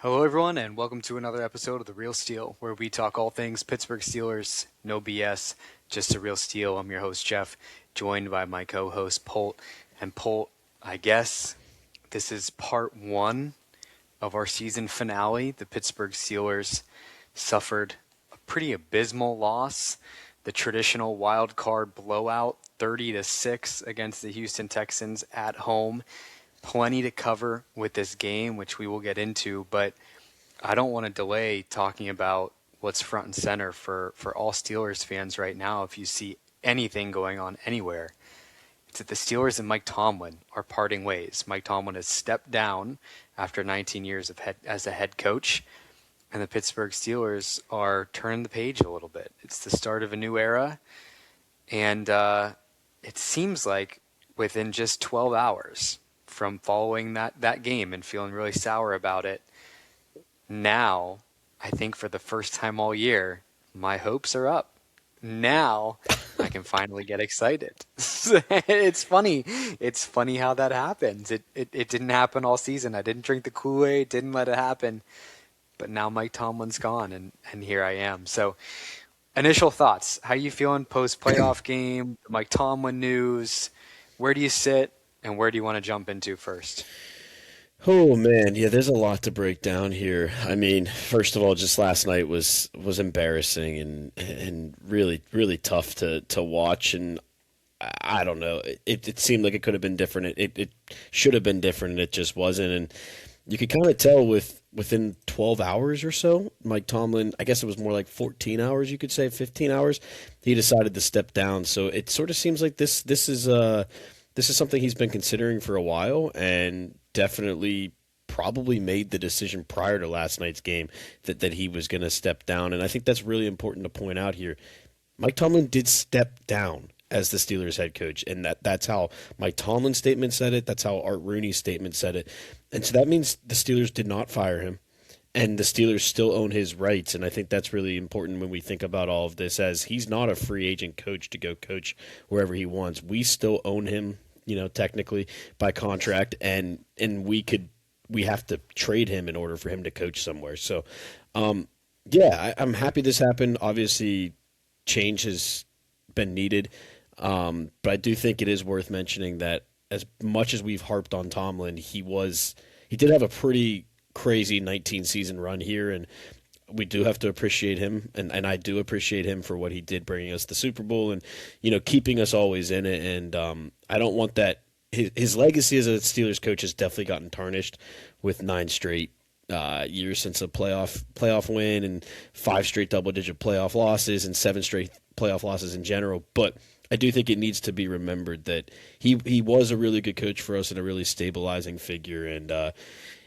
Hello, everyone, and welcome to another episode of The Real Steel, where we talk all things Pittsburgh Steelers, no BS, just a real steel. I'm your host, Jeff, joined by my co-host, Polt. And Polt, I guess this is part one of our season finale. The Pittsburgh Steelers suffered a pretty abysmal loss, the traditional wild card blowout, 30-6 against the Houston Texans at home. Plenty to cover with this game, which we will get into, but I don't want to delay talking about what's front and center for all Steelers fans right now. If you see anything going on anywhere, it's that the Steelers and Mike Tomlin are parting ways. Mike Tomlin has stepped down after 19 years as a head coach, and the Pittsburgh Steelers are turning the page a little bit. It's the start of a new era, and it seems like within just 12 hours from following that game and feeling really sour about it, now, I think for the first time all year, my hopes are up. Now I can finally get excited. It's funny. It's funny how that happens. It didn't happen all season. I didn't drink the Kool-Aid, didn't let it happen. But now Mike Tomlin's gone, and here I am. So initial thoughts. How you feeling post-playoff game, Mike Tomlin news? Where do you sit, and where do you want to jump into first? Oh man, yeah, there's a lot to break down here. I mean, first of all, just last night was embarrassing and really tough to watch. And I don't know, it seemed like it could have been different. It should have been different, and it just wasn't. And you could kind of tell within 12 hours or so, Mike Tomlin, I guess it was more like 14 hours, you could say 15 hours, he decided to step down. So it sort of seems like this is something he's been considering for a while, and definitely probably made the decision prior to last night's game that he was going to step down. And I think that's really important to point out here. Mike Tomlin did step down as the Steelers head coach, and that's how Mike Tomlin's statement said it. That's how Art Rooney's statement said it. And so that means the Steelers did not fire him, and the Steelers still own his rights. And I think that's really important when we think about all of this, as he's not a free agent coach to go coach wherever he wants. We still own him, technically by contract, and we have to trade him in order for him to coach somewhere. So, I'm happy this happened. Obviously, change has been needed, but I do think it is worth mentioning that as much as we've harped on Tomlin, he did have a pretty crazy 19 season run here, and we do have to appreciate him, and I do appreciate him for what he did, bringing us the Super Bowl and keeping us always in it. And I don't want that. His legacy as a Steelers coach has definitely gotten tarnished with 9 straight years since a playoff win, and 5 straight double-digit playoff losses, and 7 straight playoff losses in general. But I do think it needs to be remembered that he was a really good coach for us and a really stabilizing figure, and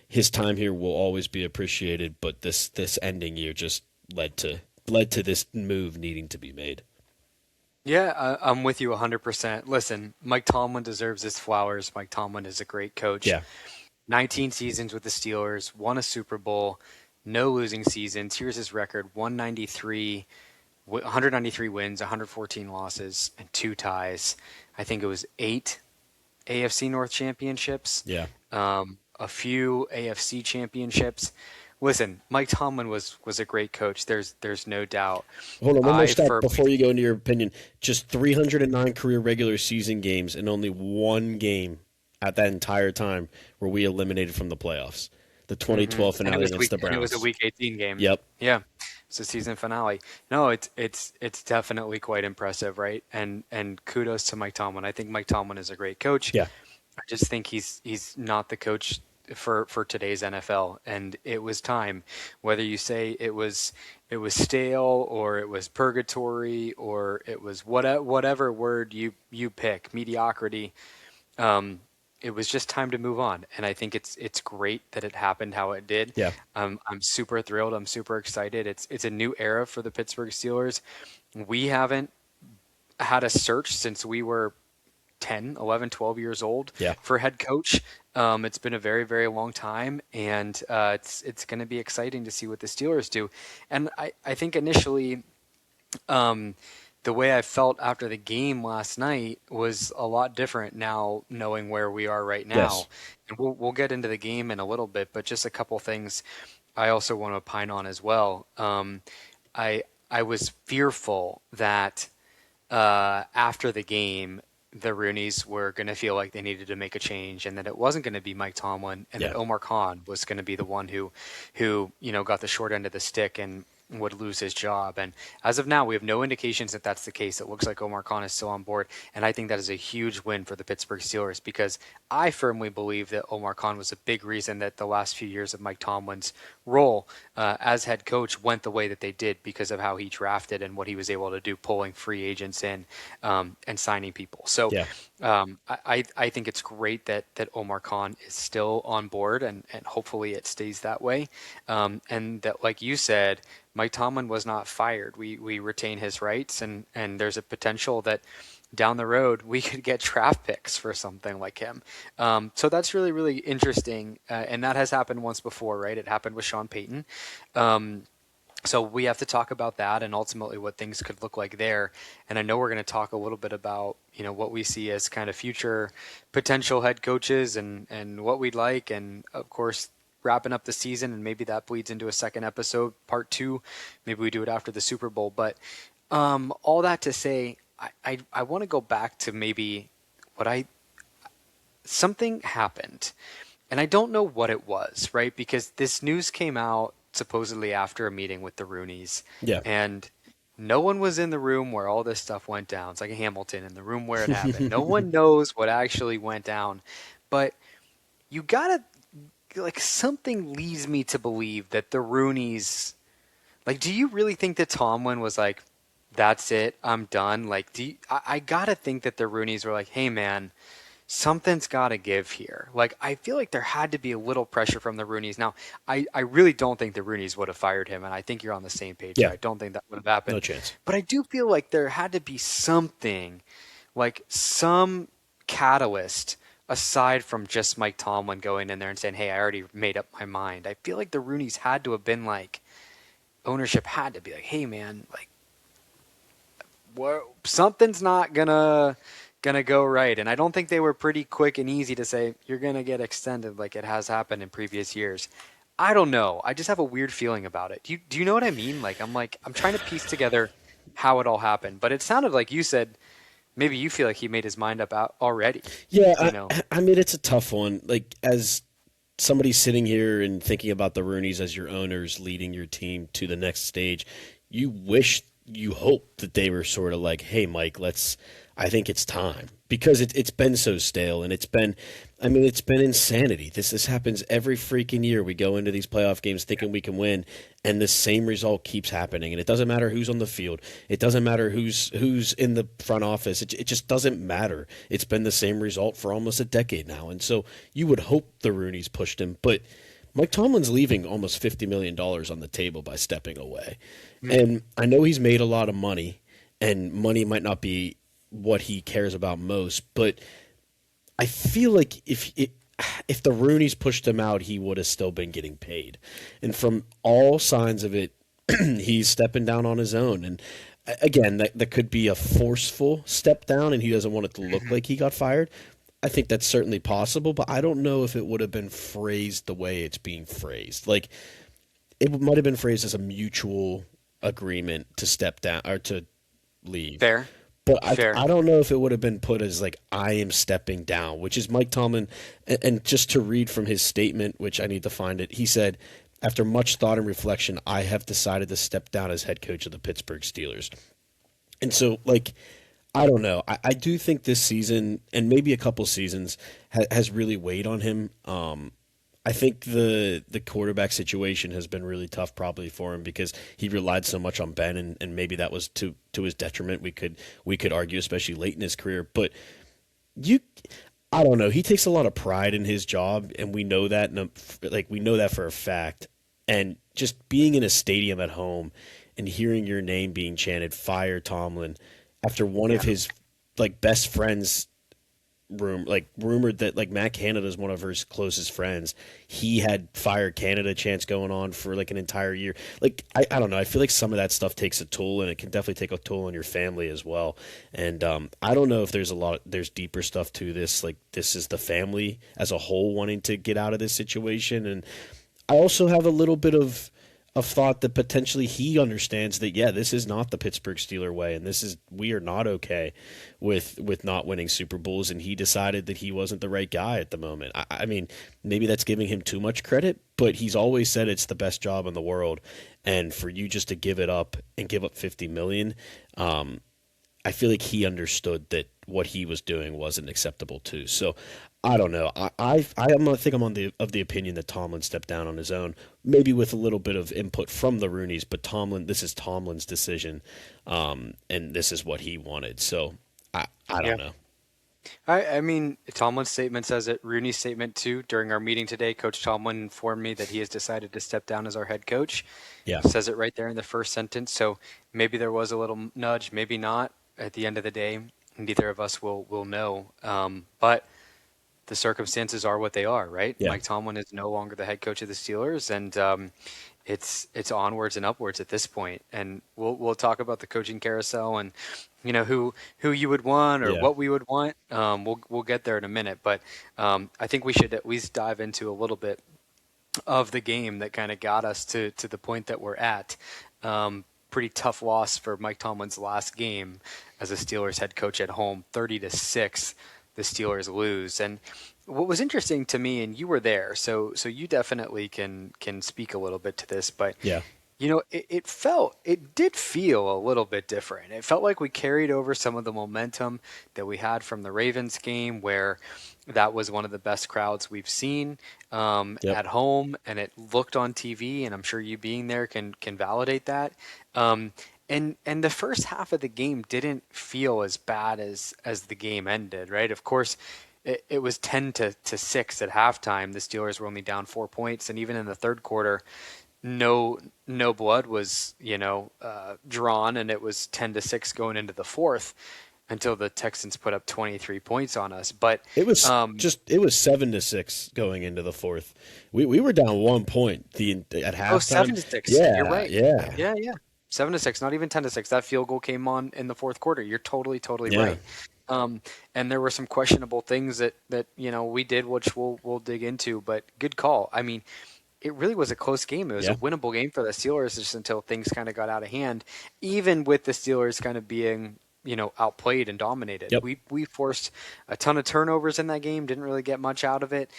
his time here will always be appreciated. But this ending year just led to this move needing to be made. Yeah, I'm with you 100%. Listen, Mike Tomlin deserves his flowers. Mike Tomlin is a great coach. Yeah. 19 seasons with the Steelers, won a Super Bowl, no losing seasons. Here's his record: 193 wins, 114 losses, and 2 ties. I think it was 8 AFC North championships, Yeah. a few AFC championships. Listen, Mike Tomlin was a great coach. There's no doubt. Hold on, one more I step firmly before you go into your opinion. Just 309 career regular season games and only one game at that entire time were we eliminated from the playoffs. The 2012 and it finale was against the and it was a Browns. week 18 game. Yep. Yeah, it's a season finale. No, it's definitely quite impressive, right? And kudos to Mike Tomlin. I think Mike Tomlin is a great coach. Yeah. I just think he's not the coach for today's NFL, and it was time. Whether you say it was stale, or it was purgatory, or it was whatever word you pick, mediocrity. It was just time to move on, and I think it's great that it happened how it did. Yeah. I'm super thrilled. I'm super excited. It's a new era for the Pittsburgh Steelers. We haven't had a search since we were 10, 11, 12 years old Yeah. for head coach. It's been a very, very long time, and it's going to be exciting to see what the Steelers do. And I think initially, the way I felt after the game last night was a lot different now, knowing where we are right now. Yes. And we'll get into the game in a little bit, but just a couple things. I also want to opine on as well. I was fearful that after the game, the Rooneys were going to feel like they needed to make a change, and that it wasn't going to be Mike Tomlin, and that Yeah. Omar Khan was going to be the one who got the short end of the stick and would lose his job. And as of now, we have no indications that that's the case. It looks like Omar Khan is still on board, and I think that is a huge win for the Pittsburgh Steelers because I firmly believe that Omar Khan was a big reason that the last few years of Mike Tomlin's role as head coach went the way that they did because of how he drafted and what he was able to do, pulling free agents in and signing people. So Yeah. I think it's great that Omar Khan is still on board, and hopefully it stays that way. And that, like you said, Mike Tomlin was not fired. We retain his rights, and there's a potential that down the road we could get draft picks for something like him. So that's really, really interesting. And that has happened once before, right? It happened with Sean Payton. So we have to talk about that and ultimately what things could look like there. And I know we're going to talk a little bit about, what we see as kind of future potential head coaches and what we'd like. And of course, wrapping up the season, and maybe that bleeds into a second episode, part 2. Maybe we do it after the Super Bowl. But all that to say, I want to go back to maybe something happened. And I don't know what it was, right? Because this news came out supposedly after a meeting with the Rooneys. Yeah. And no one was in the room where all this stuff went down. It's like a Hamilton in the room where it happened. No one knows what actually went down. But you gotta, something leads me to believe that the Rooneys, do you really think that Tomlin was like, that's it, I'm done? I gotta think that the Rooneys were like, hey man, something's got to give here. I feel like there had to be a little pressure from the Rooneys. Now, I really don't think the Rooneys would have fired him, and I think you're on the same page here. Yeah. I don't think that would have happened. No chance. But I do feel like there had to be something, some catalyst aside from just Mike Tomlin going in there and saying, hey, I already made up my mind. I feel like the Rooneys had to have been ownership had to be like, hey, man, something's not gonna go right. And I don't think they were pretty quick and easy to say you're gonna get extended like it has happened in previous years. I don't know. I just have a weird feeling about it. Do you know what I mean? I'm trying to piece together how it all happened, but it sounded like you said maybe you feel like he made his mind up out already. Yeah, I I mean it's a tough one. As somebody sitting here and thinking about the Rooneys as your owners leading your team to the next stage, you hope that they were sort of like, hey, Mike, I think it's time, because it's been so stale, and it's been insanity. This happens every freaking year. We go into these playoff games thinking we can win, and the same result keeps happening. And it doesn't matter who's on the field. It doesn't matter who's in the front office. It just doesn't matter. It's been the same result for almost a decade now. And so you would hope the Rooneys pushed him, but Mike Tomlin's leaving almost $50 million on the table by stepping away. And I know he's made a lot of money, and money might not be what he cares about most, but I feel like if the Rooneys pushed him out, he would have still been getting paid. And from all signs of it, he's stepping down on his own. And again, that could be a forceful step down, and he doesn't want it to look like he got fired. I think that's certainly possible, but I don't know if it would have been phrased the way it's being phrased. It might have been phrased as a mutual agreement to step down or to leave. Fair. But I don't know if it would have been put as I am stepping down, which is Mike Tomlin. And just to read from his statement, which I need to find it, he said, after much thought and reflection, I have decided to step down as head coach of the Pittsburgh Steelers. And so, I don't know. I do think this season, and maybe a couple seasons, has really weighed on him. I think the quarterback situation has been really tough probably for him because he relied so much on Ben, and maybe that was to his detriment. We could argue, especially late in his career. But I don't know. He takes a lot of pride in his job, and we know that. We know that for a fact. And just being in a stadium at home and hearing your name being chanted, "Fire Tomlin," after one of his best friends. Rumored that Matt Canada is one of her closest friends. He had Fire Canada chants going on for an entire year. I don't know. I feel like some of that stuff takes a toll, and it can definitely take a toll on your family as well. And I don't know if there's deeper stuff to this. This is the family as a whole wanting to get out of this situation, and I also have a little bit of thought that potentially he understands that, yeah, this is not the Pittsburgh Steeler way, and we are not okay with not winning Super Bowls, and he decided that he wasn't the right guy at the moment. I mean, maybe that's giving him too much credit, but he's always said it's the best job in the world, and for you just to give it up and give up $50 million, I feel like he understood that what he was doing wasn't acceptable too. So I don't know. I think I'm on the opinion that Tomlin stepped down on his own, maybe with a little bit of input from the Rooneys, but this is Tomlin's decision, and this is what he wanted. So I Yeah. don't know. I mean, Tomlin's statement says it. Rooney's statement too. During our meeting today, Coach Tomlin informed me that he has decided to step down as our head coach. Yeah, Says it right there in the first sentence. So maybe there was a little nudge, maybe not. At the end of the day, neither of us will know. But the circumstances are what they are, right? yeah, Mike Tomlin is no longer the head coach of the Steelers, and it's onwards and upwards at this point. And we'll talk about the coaching carousel and who you would want or yeah. what we would want. We'll get there in a minute, but I think we should at least dive into a little bit of the game that kind of got us to the point that we're at. Pretty tough loss for Mike Tomlin's last game as a Steelers head coach at home, 30-6. The Steelers lose, and what was interesting to me, and you were there, so you definitely can speak a little bit to this, but Yeah. it did feel a little bit different. It felt like we carried over some of the momentum that we had from the Ravens game, where that was one of the best crowds we've seen Yep. at home, and it looked on TV, and I'm sure you being there can validate that. And the first half of the game didn't feel as bad as the game ended, right? Of course, it was 10-6 at halftime. The Steelers were only down 4 points, and even in the third quarter, no blood was drawn, and it was 10-6 going into the fourth until the Texans put up 23 points on us. But It was 7-6 going into the fourth. We were down 1 point at halftime. 7-6. You're Yeah, right. yeah, Yeah. 7-6, not even 10-6. That field goal came on in the fourth quarter. You're totally yeah, right. And there were some questionable things that we did, which we'll dig into. But good call. I mean, it really was a close game. It was yeah. a winnable game for the Steelers just until things kind of got out of hand. Even with the Steelers kind of being outplayed and dominated. Yep. We forced a ton of turnovers in that game. Didn't really get much out of it.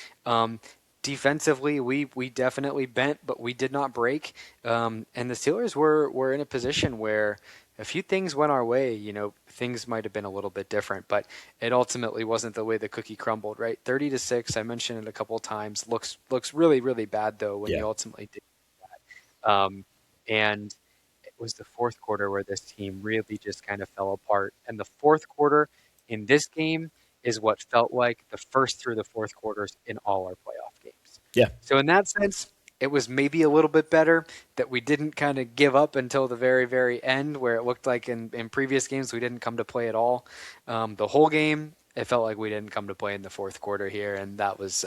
Defensively, we definitely bent, but we did not break. And the Steelers were in a position where a few things went our way. Things might have been a little bit different, but it ultimately wasn't the way the cookie crumbled. Right, 30-6. I mentioned it a couple of times. Looks really really bad though when Yeah. you ultimately did that. And it was the fourth quarter where this team really just kind of fell apart. And the fourth quarter in this game is what felt like the first through the fourth quarters in all our playoff games. Yeah. So in that sense, it was maybe a little bit better that we didn't kind of give up until the very, very end, where it looked like in previous games we didn't come to play at all. The whole game, it felt like we didn't come to play in the fourth quarter here, and that was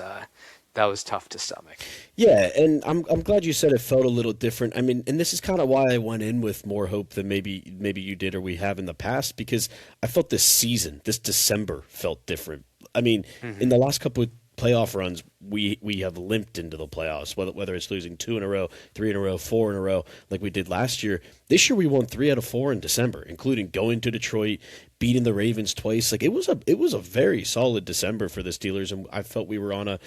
tough to stomach. Yeah, and I'm glad you said it felt a little different. I mean, and this is kind of why I went in with more hope than maybe you did or we have in the past, because I felt this December felt different. I mean, in the last couple of playoff runs, we have limped into the playoffs, whether it's losing 2 in a row, 3 in a row, 4 in a row, like we did last year. This year we won 3 out of 4 in December, including going to Detroit, beating the Ravens twice. Like it was a very solid December for the Steelers, and I felt we were on a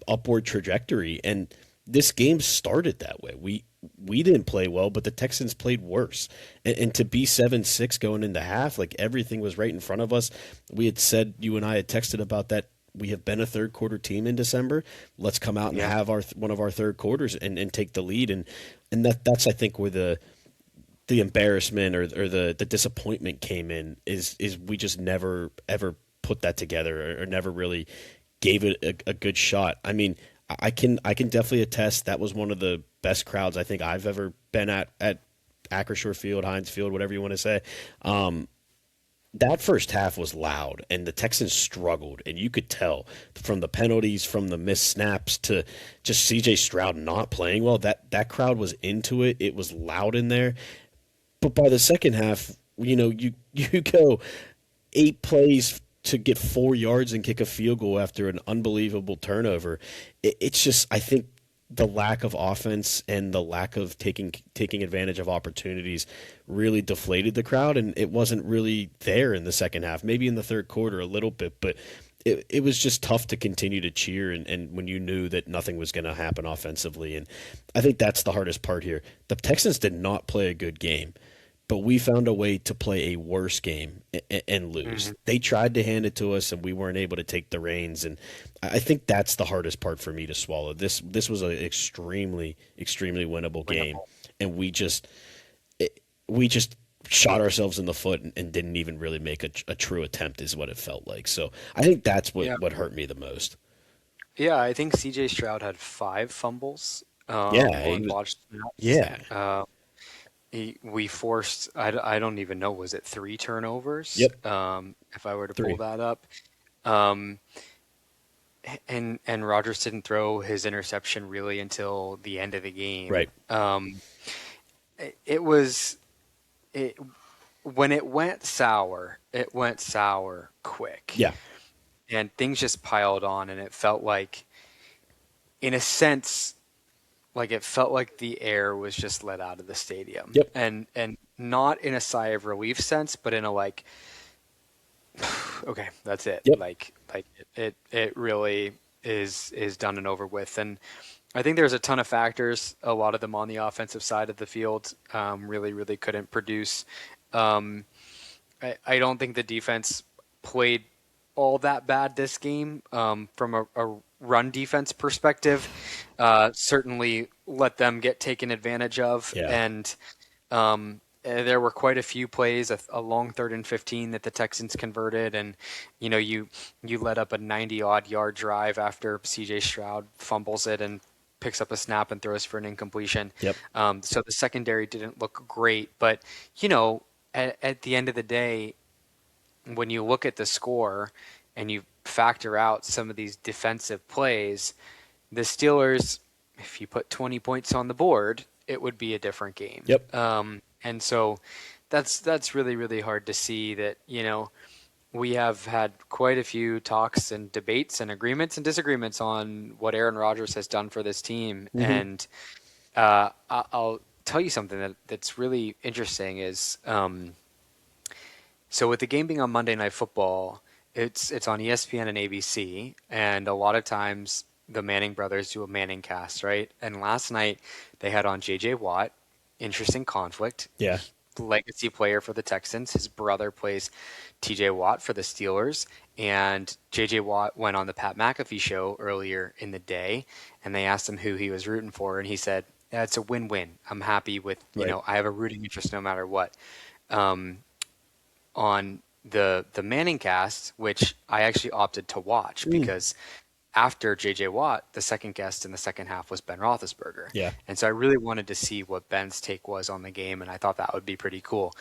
upward trajectory. And this game started that way. We didn't play well, but the Texans played worse. And to be 7-6 going into half, like everything was right in front of us. We had said, you and I had texted about that. We have been a third quarter team in December. Let's come out and have one of our third quarters and take the lead. And that's I think where the embarrassment or the disappointment came in is we just never ever put that together or never really gave it a good shot. I mean, I can definitely attest that was one of the best crowds I think I've ever been at Acrisure Field, Heinz Field, whatever you want to say. That first half was loud, and the Texans struggled, and you could tell from the penalties, from the missed snaps, to just C.J. Stroud not playing well. That crowd was into it. It was loud in there. But by the second half, you go 8 plays to get 4 yards and kick a field goal after an unbelievable turnover. It's just, I think the lack of offense and the lack of taking advantage of opportunities really deflated the crowd, and it wasn't really there in the second half. Maybe in the third quarter a little bit, but it was just tough to continue to cheer and when you knew that nothing was going to happen offensively. And I think that's the hardest part here. The Texans did not play a good game, but we found a way to play a worse game and lose. They tried to hand it to us, and we weren't able to take the reins. And I think that's the hardest part for me to swallow. This was an extremely, extremely winnable game, and we just shot ourselves in the foot and didn't even really make a true attempt, is what it felt like. So I think that's what hurt me the most. Yeah, I think C.J. Stroud had 5 fumbles Yeah, on botched snaps. yeah, We forced, I don't even know, was it 3 turnovers? yep, If I were to 3. pull that up. Um, and Rodgers didn't throw his interception really until the end of the game. Right. It was when it went sour quick. Yeah, And things just piled on, and it felt like, in a sense, like it felt like the air was just let out of the stadium. yep, And not in a sigh of relief sense, but in a like, okay, that's it. yep, Like it really is done and over with. And I think there's a ton of factors. A lot of them on the offensive side of the field really couldn't produce. I don't think the defense played all that bad this game from a run defense perspective. Certainly let them get taken advantage of. yeah, And there were quite a few plays, a long 3rd and 15 that the Texans converted. And, you let up a 90-odd yard drive after C.J. Stroud fumbles it and picks up a snap and throws for an incompletion. yep, So the secondary didn't look great. But, at the end of the day, when you look at the score and you factor out some of these defensive plays, the Steelers, if you put 20 points on the board, it would be a different game. yep. And so that's really hard to see that, we have had quite a few talks and debates and agreements and disagreements on what Aaron Rodgers has done for this team. And I'll tell you something that's really interesting is, so with the game being on Monday Night Football, it's on ESPN and ABC, and a lot of times the Manning brothers do a Manning cast, right? And last night they had on J.J. Watt. Interesting conflict. Yeah. Legacy player for the Texans. His brother plays T.J. Watt for the Steelers, and J.J. Watt went on the Pat McAfee show earlier in the day, and they asked him who he was rooting for, and he said, yeah, it's a win-win. I'm happy with, Right. I have a rooting interest no matter what. On the Manning cast, which I actually opted to watch because after J.J. Watt, the second guest in the second half was Ben Roethlisberger. Yeah. And so I really wanted to see what Ben's take was on the game, and I thought that would be pretty cool.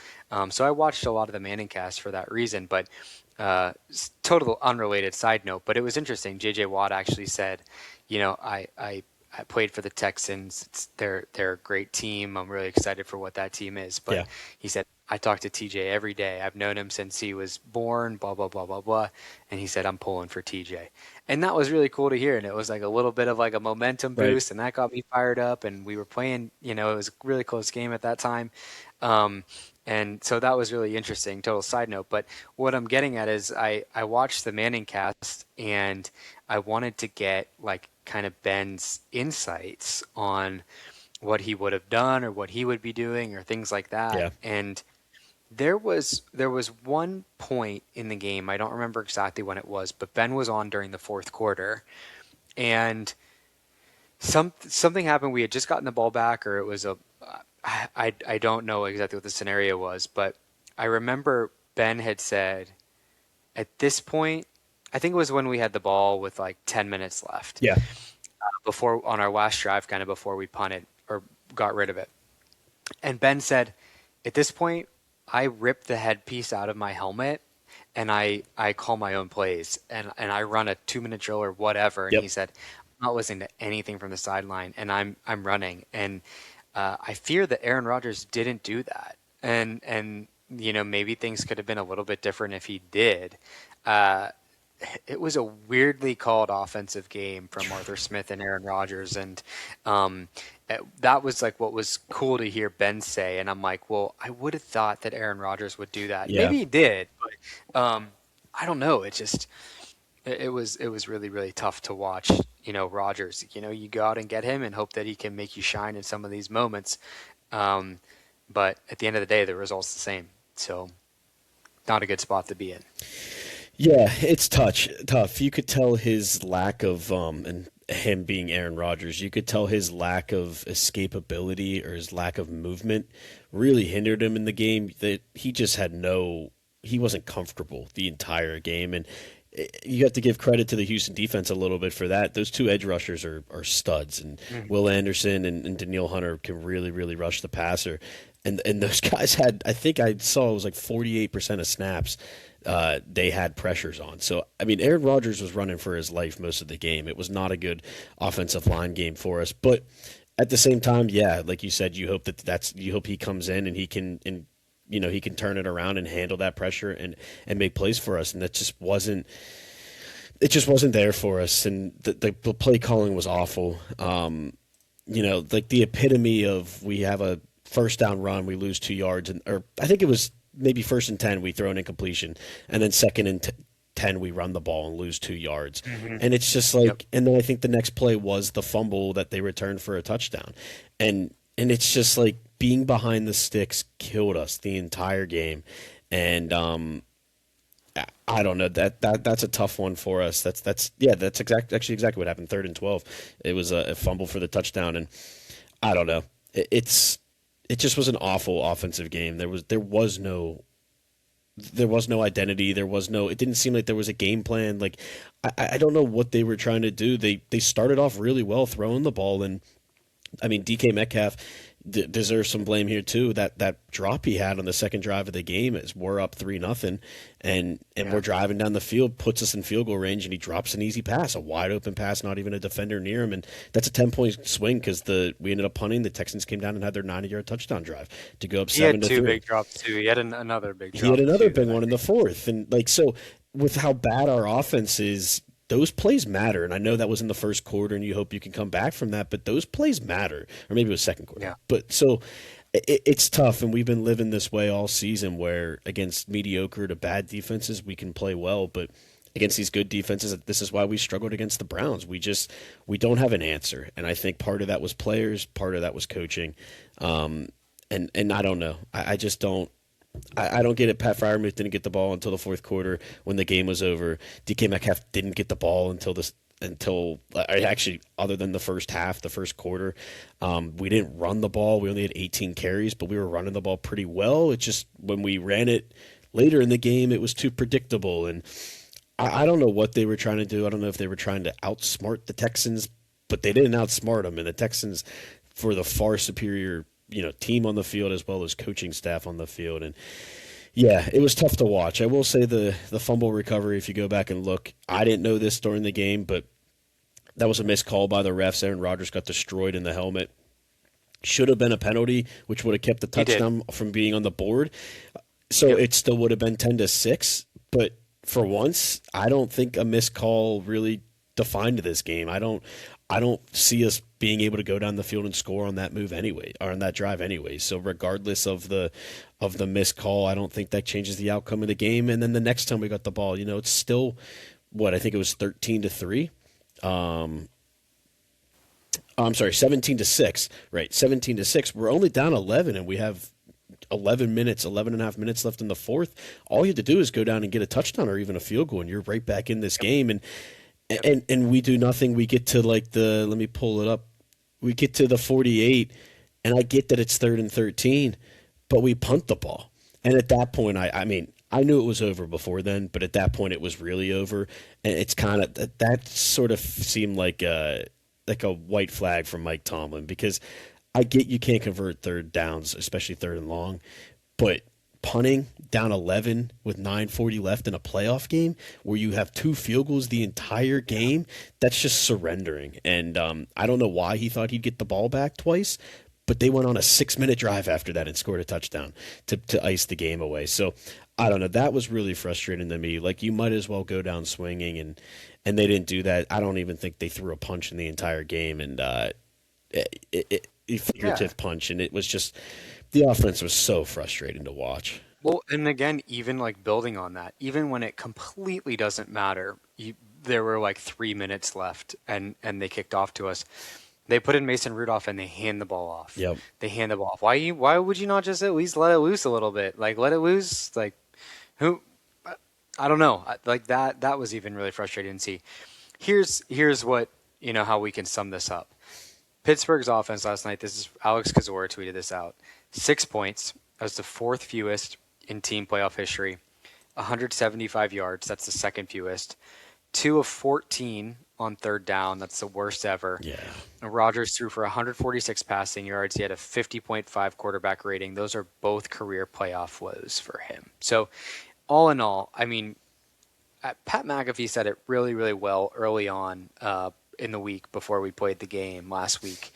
So I watched a lot of the Manning cast for that reason, but total unrelated side note, but it was interesting. J.J. Watt actually said, I played for the Texans. They're a great team. I'm really excited for what that team is. But he said, I talk to TJ every day. I've known him since he was born, blah, blah, blah, blah, blah. And he said, I'm pulling for TJ. And that was really cool to hear. And it was like a little bit of like a momentum boost. Right. And that got me fired up. And we were playing, it was a really close game at that time. And so that was really interesting, total side note. But what I'm getting at is I watched the Manning cast and I wanted to get like kind of Ben's insights on what he would have done or what he would be doing or things like that. Yeah. And there was one point in the game, I don't remember exactly when it was, but Ben was on during the fourth quarter, and something happened. We had just gotten the ball back, or it was I don't know exactly what the scenario was, but I remember Ben had said at this point, I think it was when we had the ball with like 10 minutes left. Yeah. Before on our last drive, kind of before we punted or got rid of it. And Ben said, at this point, I rip the headpiece out of my helmet and I call my own plays and I run a 2-minute drill or whatever. And he said, I'm not listening to anything from the sideline and I'm running. And I fear that Aaron Rodgers didn't do that. And maybe things could have been a little bit different if he did. it was a weirdly called offensive game from Arthur Smith and Aaron Rodgers, and um, that was like what was cool to hear Ben say. And I'm like, well, I would have thought that Aaron Rodgers would do that. Yeah. Maybe he did, but I don't know. It was really really tough to watch. Rodgers. You go out and get him and hope that he can make you shine in some of these moments. Um, but at the end of the day, the result's the same. So not a good spot to be in. Yeah, it's tough. You could tell his lack of and him being Aaron Rodgers, you could tell his lack of escapability or his lack of movement really hindered him in the game. That he just had he wasn't comfortable the entire game, and you have to give credit to the Houston defense a little bit for that. Those two edge rushers are studs, and Will Anderson and Daniil Hunter can really really rush the passer. And those guys had, I think I saw it was like 48% of snaps they had pressures on. So, I mean, Aaron Rodgers was running for his life most of the game. It was not a good offensive line game for us. But at the same time, yeah, like you said, you hope you hope he comes in and he can, he can turn it around and handle that pressure and make plays for us. And it just wasn't there for us. And the play calling was awful. Like the epitome of we have a first down run, we lose 2 yards, or I think it was maybe 1st and 10, we throw an incompletion, and then 2nd and 10, we run the ball and lose 2 yards. And it's just like, yep. And then I think the next play was the fumble that they returned for a touchdown. And it's just like being behind the sticks killed us the entire game. And I don't know, that's a tough one for us. That's actually exactly what happened. 3rd and 12. It was a fumble for the touchdown, and I don't know. It just was an awful offensive game. There was no identity. It didn't seem like there was a game plan. Like I don't know what they were trying to do. They started off really well throwing the ball, and I mean DK Metcalf deserves some blame here too. That drop he had on the second drive of the game is we're up 3-0, and we're driving down the field, puts us in field goal range, and he drops an easy pass, a wide open pass, not even a defender near him, and that's a 10-point swing because we ended up punting. The Texans came down and had their 90-yard touchdown drive to go up 7-3. He had two big drops too. He had another big drop. He had another big one in the 4th, and like so with how bad our offense is. Those plays matter, and I know that was in the first quarter, and you hope you can come back from that, but those plays matter. Or maybe it was second quarter. Yeah. But so it's tough, and we've been living this way all season where against mediocre to bad defenses, we can play well, but against these good defenses, this is why we struggled against the Browns. We don't have an answer, and I think part of that was players, part of that was coaching, and I don't know. I just don't. I don't get it. Pat Freiermuth didn't get the ball until the 4th quarter when the game was over. DK Metcalf didn't get the ball until actually, other than the first half, the first quarter. We didn't run the ball. We only had 18 carries, but we were running the ball pretty well. It's just when we ran it later in the game, it was too predictable. And I don't know what they were trying to do. I don't know if they were trying to outsmart the Texans, but they didn't outsmart them. And the Texans, for the far superior team on the field as well as coaching staff on the field. And yeah, it was tough to watch. I will say the fumble recovery, if you go back and look, I didn't know this during the game, but that was a missed call by the refs. Aaron Rodgers got destroyed in the helmet. Should have been a penalty, which would have kept the touchdown from being on the board. So It still would have been 10-6. But for once, I don't think a missed call really defined this game. I don't see us being able to go down the field and score on that move anyway, or on that drive anyway. So regardless of the missed call, I don't think that changes the outcome of the game. And then the next time we got the ball, it's still I think it was 13-3. I'm sorry, 17-6. Right, 17-6. We're only down 11, and we have 11 and a half minutes left in the 4th. All you have to do is go down and get a touchdown or even a field goal, and you're right back in this game. And we do nothing. We get to let me pull it up. We get to the 48, and I get that it's 3rd and 13, but we punt the ball. And at that point, I mean, I knew it was over before then, but at that point it was really over. And it's kind of that sort of seemed like a white flag from Mike Tomlin, because I get you can't convert third downs, especially 3rd and long, but punting down 11 with 9:40 left in a playoff game where you have 2 field goals the entire game, that's just surrendering. And I don't know why he thought he'd get the ball back twice, but they went on a 6-minute drive after that and scored a touchdown to ice the game away. So I don't know. That was really frustrating to me. Like, you might as well go down swinging, and they didn't do that. I don't even think they threw a punch in the entire game, and figurative punch, and it was just the offense was so frustrating to watch. Well, and again, even like building on that, even when it completely doesn't matter, there were like 3 minutes left, and they kicked off to us. They put in Mason Rudolph and they hand the ball off. Yep. They hand the ball off. Why would you not just at least let it loose a little bit? Like, let it loose. Like, who? I don't know. Like that was even really frustrating to see. Here's what, how we can sum this up. Pittsburgh's offense last night. This is Alex Kozora tweeted this out. 6 points. That was the fourth fewest in team playoff history. 175 yards. That's the second fewest. 2 of 14 on third down. That's the worst ever. Yeah. And Rodgers threw for 146 passing yards. He had a 50.5 quarterback rating. Those are both career playoff lows for him. So all in all, I mean, Pat McAfee said it really, really well early on in the week before we played the game last week.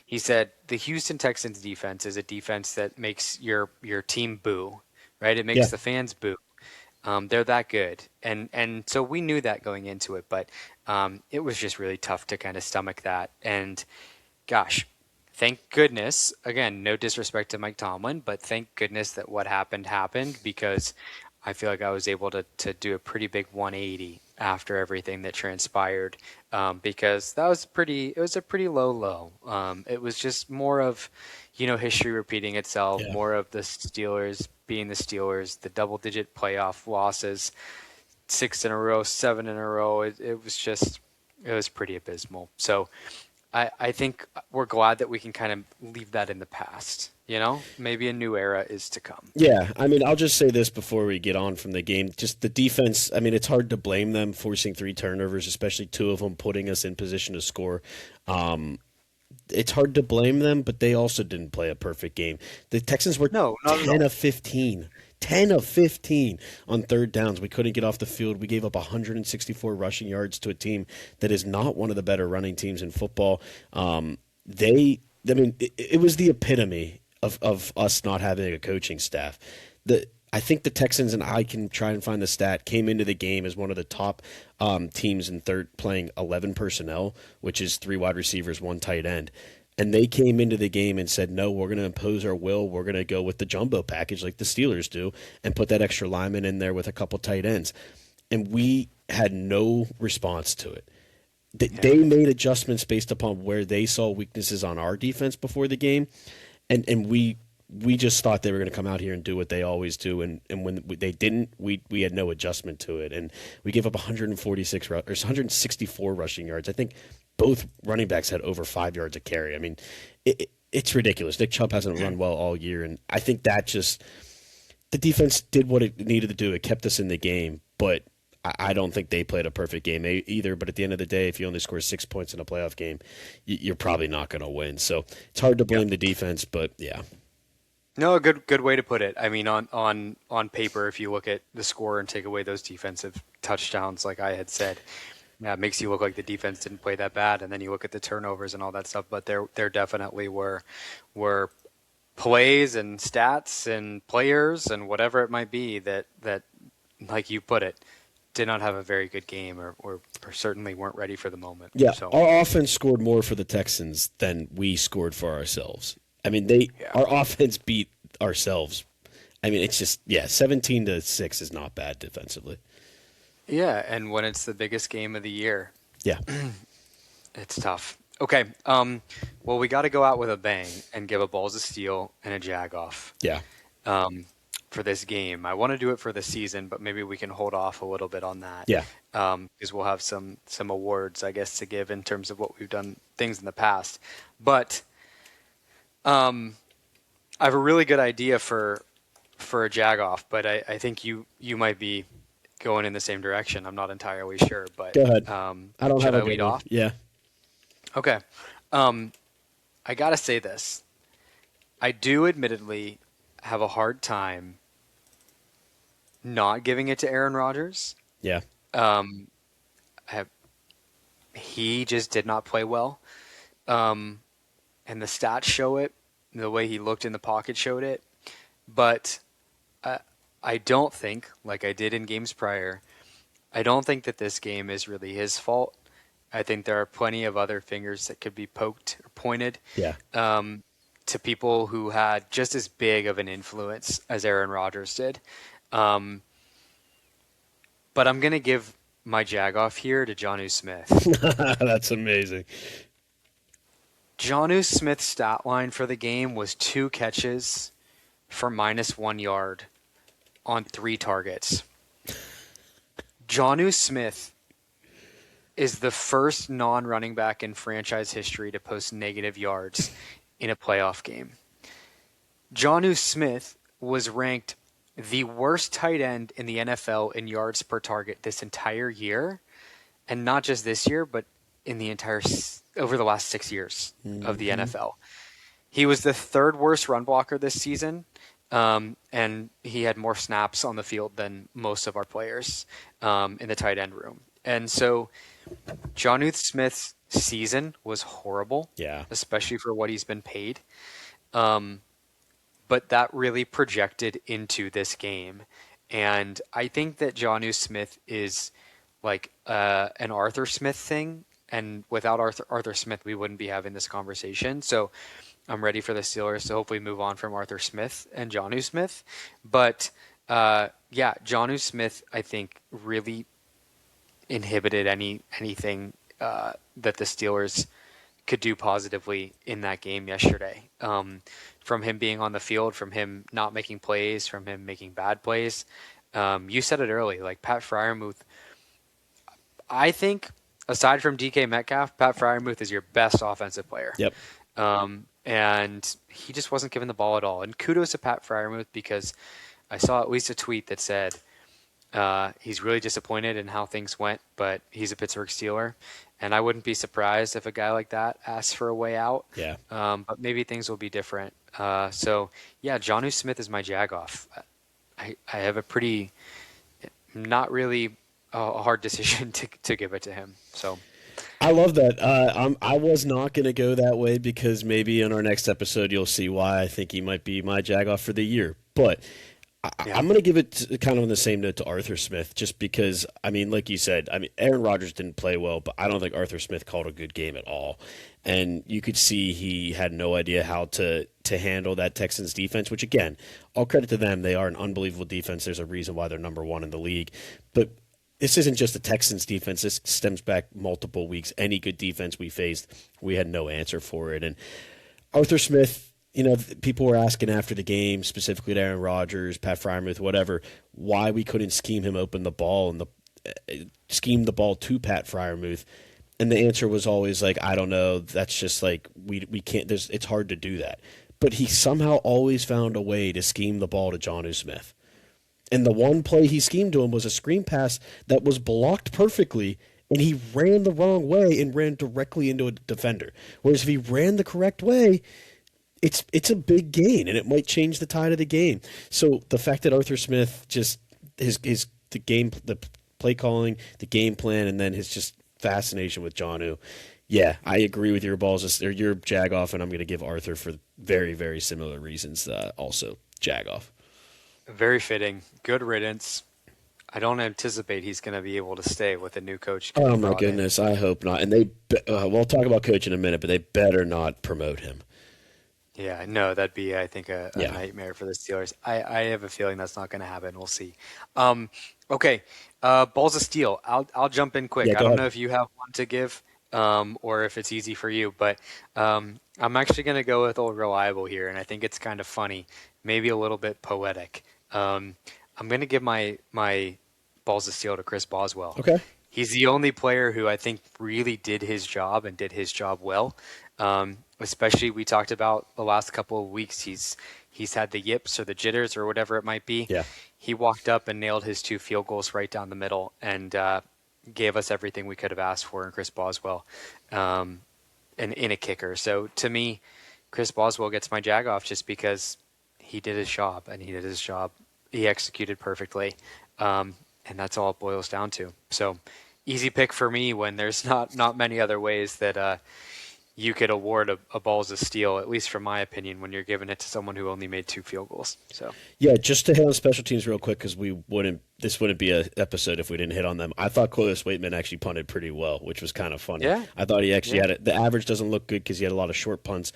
He said the Houston Texans defense is a defense that makes your team boo, right? It makes the fans boo. They're that good. And so we knew that going into it, but it was just really tough to kind of stomach that. And gosh, thank goodness, again, no disrespect to Mike Tomlin, but thank goodness that what happened, because I feel like I was able to do a pretty big 180 after everything that transpired, because it was a pretty low. It was just more of, history repeating itself, more of the Steelers being the Steelers, the double-digit playoff losses, 6 in a row, 7 in a row. It was pretty abysmal. So I think we're glad that we can kind of leave that in the past. Maybe a new era is to come. Yeah, I mean, I'll just say this before we get on from the game. Just the defense, I mean, it's hard to blame them forcing 3 turnovers, especially 2 of them putting us in position to score. It's hard to blame them, but they also didn't play a perfect game. The Texans were 10 of 15. 10 of 15 on third downs. We couldn't get off the field. We gave up 164 rushing yards to a team that is not one of the better running teams in football. It was the epitome of us not having a coaching staff. I think the Texans, and I can try and find the stat, came into the game as one of the top teams in third, playing 11 personnel, which is 3 wide receivers, 1 tight end. And they came into the game and said, no, we're going to impose our will. We're going to go with the jumbo package like the Steelers do and put that extra lineman in there with a couple tight ends. And we had no response to it. They made adjustments based upon where they saw weaknesses on our defense before the game. And we just thought they were going to come out here and do what they always do. And when they didn't, we had no adjustment to it. And we gave up 164 rushing yards. I think both running backs had over 5 yards a carry. I mean, it's ridiculous. Nick Chubb hasn't run well all year. And I think that the defense did what it needed to do. It kept us in the game. But I don't think they played a perfect game either. But at the end of the day, if you only score 6 points in a playoff game, you're probably not going to win. So it's hard to blame the defense, but yeah. No, a good way to put it. I mean, on paper, if you look at the score and take away those defensive touchdowns, like I had said, it makes you look like the defense didn't play that bad. And then you look at the turnovers and all that stuff. But there definitely were plays and stats and players and whatever it might be that like you put it, did not have a very good game or certainly weren't ready for the moment. Yeah, so. Our offense scored more for the Texans than we scored for ourselves. I mean, our offense beat ourselves. I mean, it's just 17-6 is not bad defensively. Yeah, and when it's the biggest game of the year, it's tough. Okay, well, we got to go out with a bang and give a balls of steel and a jag off. Yeah. For this game, I want to do it for the season, but maybe we can hold off a little bit on that. Yeah. Because we'll have some awards, I guess, to give in terms of what we've done things in the past. But I have a really good idea for a jag off, but I think you might be going in the same direction. I'm not entirely sure, but go ahead. I don't have a lead off. Yeah. Okay. I gotta say this. I do admittedly have a hard time not giving it to Aaron Rodgers. Yeah. He just did not play well. And the stats show it. The way he looked in the pocket showed it. But I don't think, like I did in games prior, I don't think that this game is really his fault. I think there are plenty of other fingers that could be poked or pointed Yeah. to people who had just as big of an influence as Aaron Rodgers did. Um, but I'm going to give my jagoff here to Jonnu Smith. That's amazing. Jonnu Smith's stat line for the game was 2 catches for -1 yard on 3 targets. Jonnu Smith is the first non-running back in franchise history to post negative yards in a playoff game. Jonnu Smith was ranked the worst tight end in the NFL in yards per target this entire year, and not just this year, but in the entire over the last 6 years of the NFL. He was the 3rd worst run blocker this season, and he had more snaps on the field than most of our players in the tight end room. And so Jonnu Smith's season was horrible, Yeah. especially for what he's been paid. But that really projected into this game. And I think that Jonnu Smith is like an Arthur Smith thing. And without Arthur Smith, we wouldn't be having this conversation. So I'm ready for the Steelers to hopefully move on from Arthur Smith and Jonnu Smith. But yeah, Jonnu Smith, I think, really inhibited anything that the Steelers could do positively in that game yesterday. From him being on the field, from him not making plays, from him making bad plays. You said it early, like Pat Freiermuth. I think aside from DK Metcalf, Pat Freiermuth is your best offensive player. Yep. And he just wasn't given the ball at all. And kudos to Pat Freiermuth, because I saw at least a tweet that said he's really disappointed in how things went, but he's a Pittsburgh Steeler. And I wouldn't be surprised if a guy like that asks for a way out. Yeah. But maybe things will be different. So, yeah, Jonnu Smith is my jagoff. I have a pretty, not really a hard decision to give it to him. So I love that. I was not going to go that way because maybe in our next episode you'll see why I think he might be my jagoff for the year. But I'm going to give it kind of on the same note to Arthur Smith, just because, I mean, like you said, I mean, Aaron Rodgers didn't play well, but I don't think Arthur Smith called a good game at all. And you could see he had no idea how to handle that Texans defense, which, again, all credit to them. They are an unbelievable defense. There's a reason why they're number 1 in the league. But this isn't just the Texans defense. This stems back multiple weeks. Any good defense we faced, we had no answer for it. And Arthur Smith, you know, people were asking after the game, specifically to Aaron Rodgers, Pat Freiermuth, whatever, why we couldn't scheme him open the ball and scheme the ball to Pat Freiermuth. And the answer was always like, I don't know. That's just like, we can't, it's hard to do that. But he somehow always found a way to scheme the ball to Jonnu Smith. And the one play he schemed to him was a screen pass that was blocked perfectly, and he ran the wrong way and ran directly into a defender. Whereas if he ran the correct way, it's a big gain, and it might change the tide of the game. So the fact that Arthur Smith just the play calling, the game plan, and then his just fascination with Jonnu. Yeah, I agree with your balls. They're your jagoff, and I'm going to give Arthur for very, very similar reasons. Also, jagoff. very fitting. Good riddance. I don't anticipate he's going to be able to stay with a new coach. Oh my goodness, I hope not. And we'll talk about coach in a minute, but they better not promote him. Yeah, no, that'd be, I think, a nightmare for the Steelers. I have a feeling that's not going to happen. We'll see. Okay, balls of steel. I'll jump in quick. Yeah, I don't ahead. know if you have one to give, or if it's easy for you, but I'm actually going to go with old reliable here, and I think it's kind of funny, maybe a little bit poetic. I'm going to give my balls of steel to Chris Boswell. Okay. He's the only player who I think really did his job and did his job well. Especially we talked about the last couple of weeks. He's had the yips or the jitters or whatever it might be. Yeah. He walked up and nailed his 2 field goals right down the middle and gave us everything we could have asked for in Chris Boswell and in a kicker. So to me, Chris Boswell gets my jag off just because he did his job and he did his job. He executed perfectly. And that's all it boils down to. So easy pick for me when there's not many other ways that you could award a balls of steel, at least from my opinion, when you're giving it to someone who only made 2 field goals. So Yeah, just to hit on special teams real quick because this wouldn't be an episode if we didn't hit on them. I thought Clovis Waitman actually punted pretty well, which was kind of funny. yeah, I thought he actually yeah, had it. The average doesn't look good because he had a lot of short punts,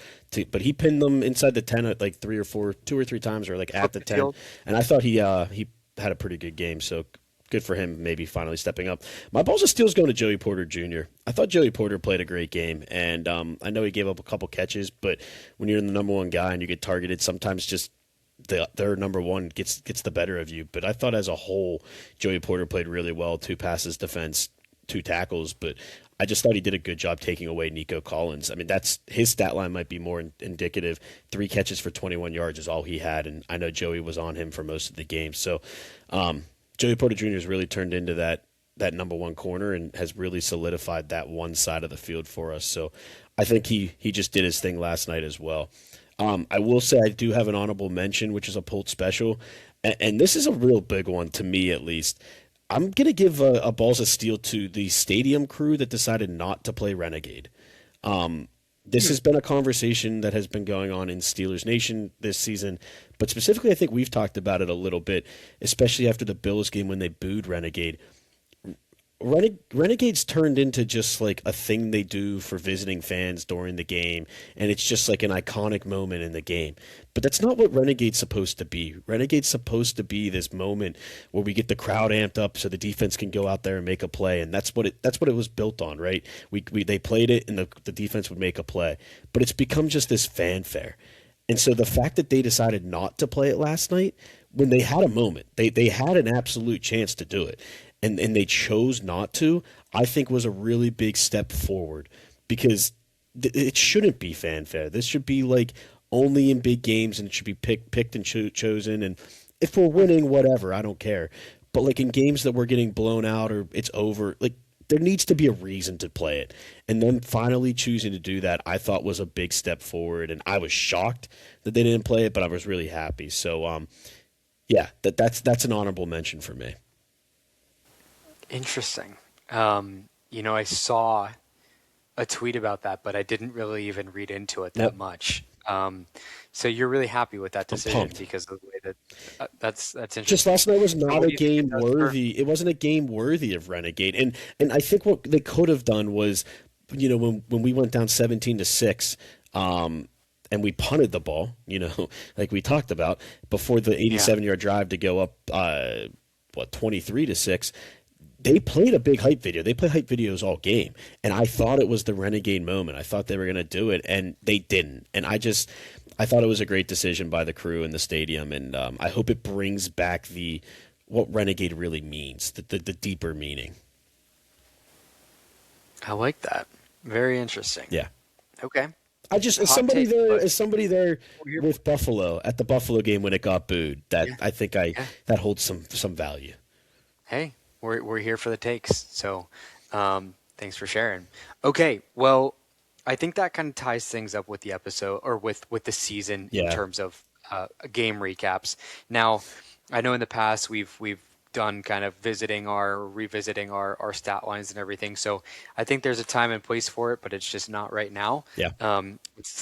but he pinned them inside the 10 at like 2 or 3 times, or like at flip the the 10. field. And I thought he had a pretty good game. So good for him, maybe finally stepping up. My balls of steel is going to Joey Porter Jr. I thought Joey Porter played a great game, and I know he gave up a couple catches, but when you're the number one guy and you get targeted, sometimes just their number one gets the better of you. But I thought as a whole, Joey Porter played really well. 2 passes, defense, 2 tackles. But I just thought he did a good job taking away Nico Collins. I mean, that's his stat line might be more indicative. 3 catches for 21 yards is all he had, and I know Joey was on him for most of the game. So Joey Porter Jr. has really turned into that number one corner and has really solidified that one side of the field for us. So I think he just did his thing last night as well. I will say I do have an honorable mention, which is a Polt special, and this is a real big one to me at least. I'm going to give a balls of steel to the stadium crew that decided not to play Renegade. This has been a conversation that has been going on in Steelers Nation this season, but specifically I think we've talked about it a little bit, especially after the Bills game when they booed Renegade. Renegades turned into just like a thing they do for visiting fans during the game, and it's just like an iconic moment in the game. But that's not what Renegade's supposed to be. Renegade's supposed to be this moment where we get the crowd amped up so the defense can go out there and make a play, and that's what it was built on, right? They played it, and the defense would make a play. But it's become just this fanfare. And so the fact that they decided not to play it last night, when they had a moment, they had an absolute chance to do it, and they chose not to, I think was a really big step forward, because it shouldn't be fanfare. This should be like only in big games, and it should be picked and chosen. And if we're winning, whatever, I don't care. But like in games that we're getting blown out or it's over, like there needs to be a reason to play it. And then finally choosing to do that, I thought was a big step forward. And I was shocked that they didn't play it, but I was really happy. So, yeah, that's an honorable mention for me. Interesting. I saw a tweet about that, but I didn't really even read into it that much. So you're really happy with that decision because of the way that that's interesting. Just last night was not a game worthy. It wasn't a game worthy of Renegade, and I think what they could have done was, when we went down 17-6, and we punted the ball, like we talked about before the 87-yard drive to go up, 23-6. They played a big hype video. They play hype videos all game. And I thought it was the Renegade moment. I thought they were going to do it, and they didn't. And I thought it was a great decision by the crew in the stadium. And I hope it brings back what Renegade really means, the deeper meaning. I like that. Very interesting. Yeah. Okay. As somebody there with Buffalo at the Buffalo game when it got booed, I think that holds some value. Hey. We're here for the takes, so thanks for sharing. Okay, well, I think that kind of ties things up with the episode or with the season in terms of game recaps. Now, I know in the past we've done kind of revisiting our stat lines and everything. So I think there's a time and place for it, but it's just not right now. Yeah.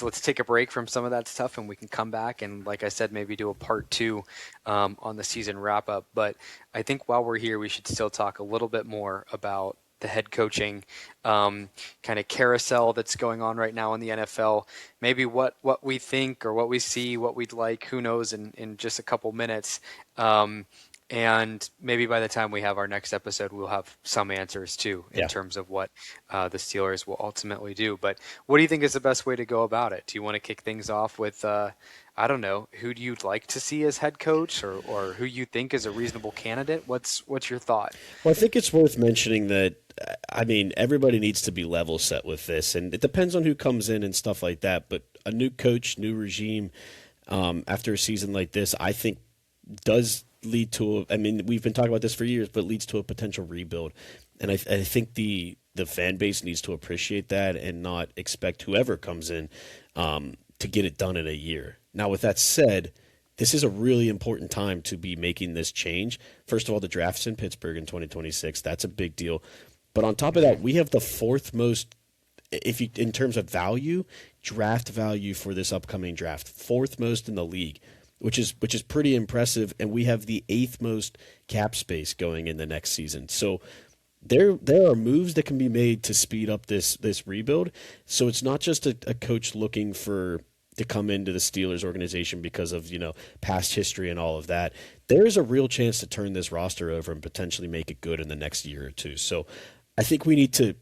Let's take a break from some of that stuff, and we can come back and, like I said, maybe do a part 2 on the season wrap up. But I think while we're here, we should still talk a little bit more about the head coaching kind of carousel that's going on right now in the NFL. Maybe what we think or what we see, what we'd like, who knows, in just a couple minutes. And maybe by the time we have our next episode, we'll have some answers too in terms of what the Steelers will ultimately do. But what do you think is the best way to go about it? Do you want to kick things off with, I don't know, who do you like to see as head coach, or who you think is a reasonable candidate? What's your thought? Well, I think it's worth mentioning that, everybody needs to be level set with this, and it depends on who comes in and stuff like that. But a new coach, new regime, after a season like this, I think does lead to we've been talking about this for years, but leads to a potential rebuild. And I think the fan base needs to appreciate that and not expect whoever comes in to get it done in a year. Now, with that said, this is a really important time to be making this change. First of all, the draft's in Pittsburgh in 2026. That's a big deal. But on top of that, we have the 4th most if you in terms of value, draft value for this upcoming draft, fourth most in the league, which is pretty impressive, and we have the eighth most cap space going in the next season. So there are moves that can be made to speed up this rebuild. So it's not just a coach looking to come into the Steelers organization because of, past history and all of that. There is a real chance to turn this roster over and potentially make it good in the next year or two. So I think we need to,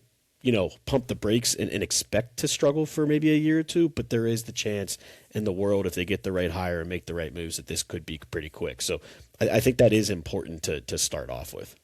pump the brakes and expect to struggle for maybe a year or two, but there is the chance in the world, if they get the right hire and make the right moves, that this could be pretty quick. So I think that is important to start off with.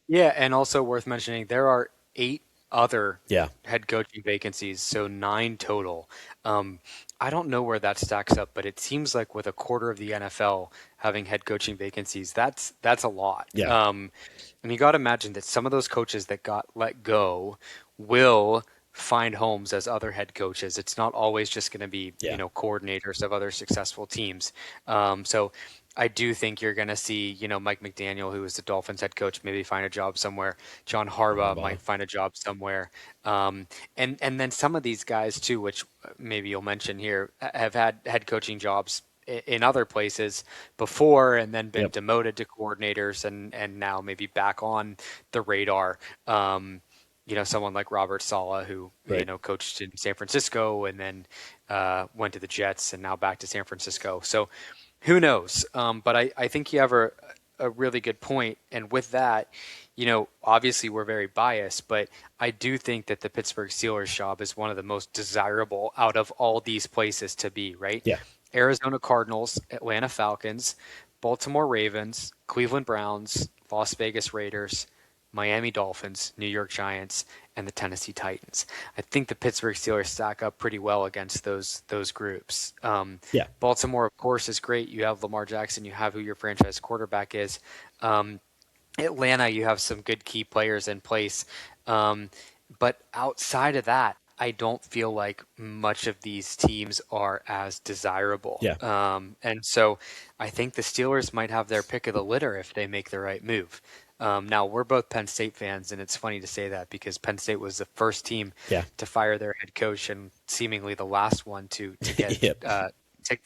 Yeah, and also worth mentioning, there are 8 other Yeah. head coaching vacancies, so 9 total. I don't know where that stacks up, but it seems like with a quarter of the NFL having head coaching vacancies, that's a lot. Yeah. And you got to imagine that some of those coaches that got let go will find homes as other head coaches. It's not always just going to be, coordinators of other successful teams. So I do think you're going to see, Mike McDaniel, who is the Dolphins head coach, maybe find a job somewhere. John Harbaugh might find a job somewhere. And then some of these guys too, which maybe you'll mention here, have had head coaching jobs in other places before and then been demoted to coordinators and now maybe back on the radar. Someone like Robert Saleh, who, coached in San Francisco and then went to the Jets and now back to San Francisco. So who knows? But I think you have a really good point. And with that, obviously we're very biased, but I do think that the Pittsburgh Steelers job is one of the most desirable out of all these places to be, right? Yeah. Arizona Cardinals, Atlanta Falcons, Baltimore Ravens, Cleveland Browns, Las Vegas Raiders, Miami Dolphins, New York Giants, and the Tennessee Titans. I think the Pittsburgh Steelers stack up pretty well against those groups. Baltimore, of course, is great. You have Lamar Jackson. You have who your franchise quarterback is. Atlanta, you have some good key players in place. But outside of that, I don't feel like much of these teams are as desirable. Yeah. And so I think the Steelers might have their pick of the litter if they make the right move. Now, we're both Penn State fans, and it's funny to say that because Penn State was the first team to fire their head coach and seemingly the last one to get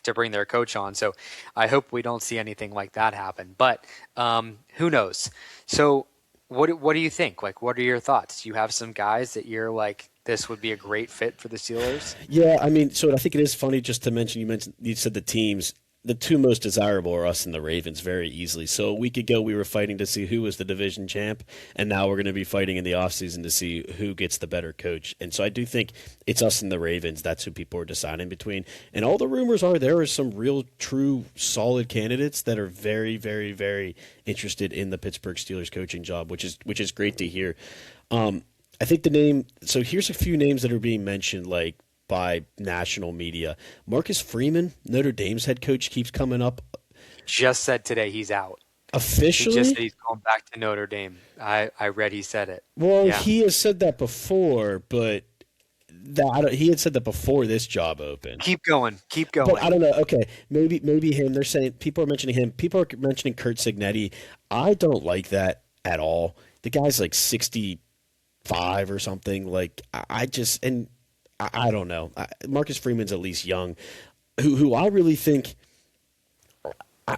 to bring their coach on. So I hope we don't see anything like that happen. But who knows? So what do you think? Like, what are your thoughts? Do you have some guys that you're like, this would be a great fit for the Steelers? Yeah, I mean, so I think it is funny just to mention, you said the teams. The two most desirable are us and the Ravens very easily. So a week ago, we were fighting to see who was the division champ, and now we're going to be fighting in the offseason to see who gets the better coach. And so I do think it's us and the Ravens. That's who people are deciding between. And all the rumors are there are some real, true, solid candidates that are very, very, very interested in the Pittsburgh Steelers coaching job, which is great to hear. I think the name – so here's a few names that are being mentioned, like, by national media. Marcus Freeman, Notre Dame's head coach, keeps coming up. Just said today he's out. Officially? He just said he's going back to Notre Dame. I read he said it. Well, he has said that before, but he had said that before this job opened. Keep going. But I don't know. Okay, maybe him. They're saying people are mentioning him. People are mentioning Kurt Signetti. I don't like that at all. The guy's like 65 or something. Like I don't know. Marcus Freeman's at least young, who I really think.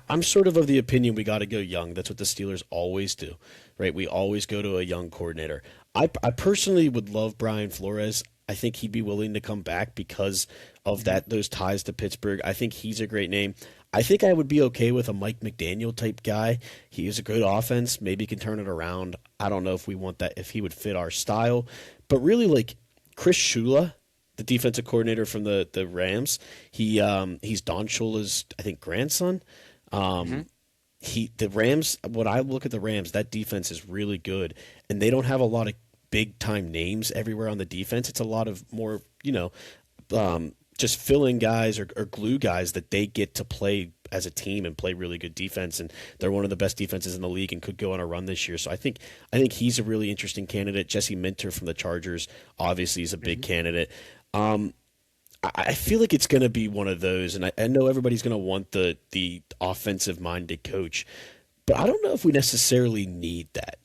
I'm sort of the opinion we got to go young. That's what the Steelers always do, right? We always go to a young coordinator. I personally would love Brian Flores. I think he'd be willing to come back because of those ties to Pittsburgh. I think he's a great name. I think I would be okay with a Mike McDaniel type guy. He is a good offense. Maybe can turn it around. I don't know if we want that, if he would fit our style. But really, like Chris Shula, the defensive coordinator from the Rams, he's Don Shula's, I think, grandson. The Rams, when I look at the Rams, that defense is really good, and they don't have a lot of big time names everywhere on the defense. It's a lot of more, just fill-in guys or glue guys that they get to play as a team and play really good defense. And they're one of the best defenses in the league and could go on a run this year. So I think he's a really interesting candidate. Jesse Minter from the Chargers obviously is a big candidate. I feel like it's going to be one of those, and I know everybody's going to want the offensive-minded coach, but I don't know if we necessarily need that.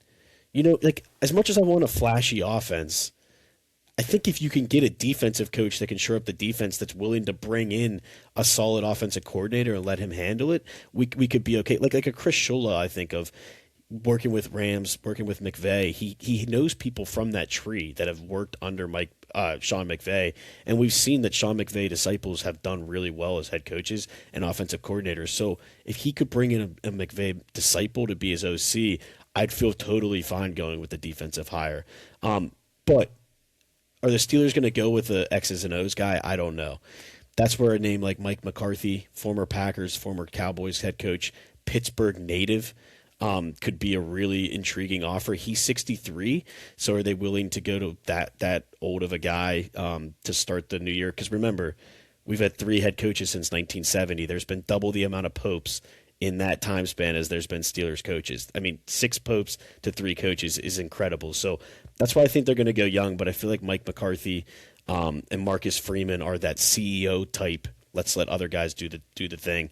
Like, as much as I want a flashy offense, I think if you can get a defensive coach that can shore up the defense, that's willing to bring in a solid offensive coordinator and let him handle it, we could be okay. Like a Chris Shula, I think of working with Rams, working with McVay. He knows people from that tree that have worked under Sean McVay, and we've seen that Sean McVay disciples have done really well as head coaches and offensive coordinators. So if he could bring in a McVay disciple to be his OC, I'd feel totally fine going with the defensive hire. But are the Steelers going to go with the X's and O's guy? I don't know. That's where a name like Mike McCarthy, former Packers, former Cowboys head coach, Pittsburgh native, could be a really intriguing offer. He's 63, so are they willing to go to that old of a guy to start the new year? Because remember, we've had 3 head coaches since 1970. There's been double the amount of popes in that time span as there's been Steelers coaches. I mean, 6 popes to 3 coaches is incredible. So that's why I think they're going to go young, but I feel like Mike McCarthy and Marcus Freeman are that CEO type. Let's let other guys do the thing.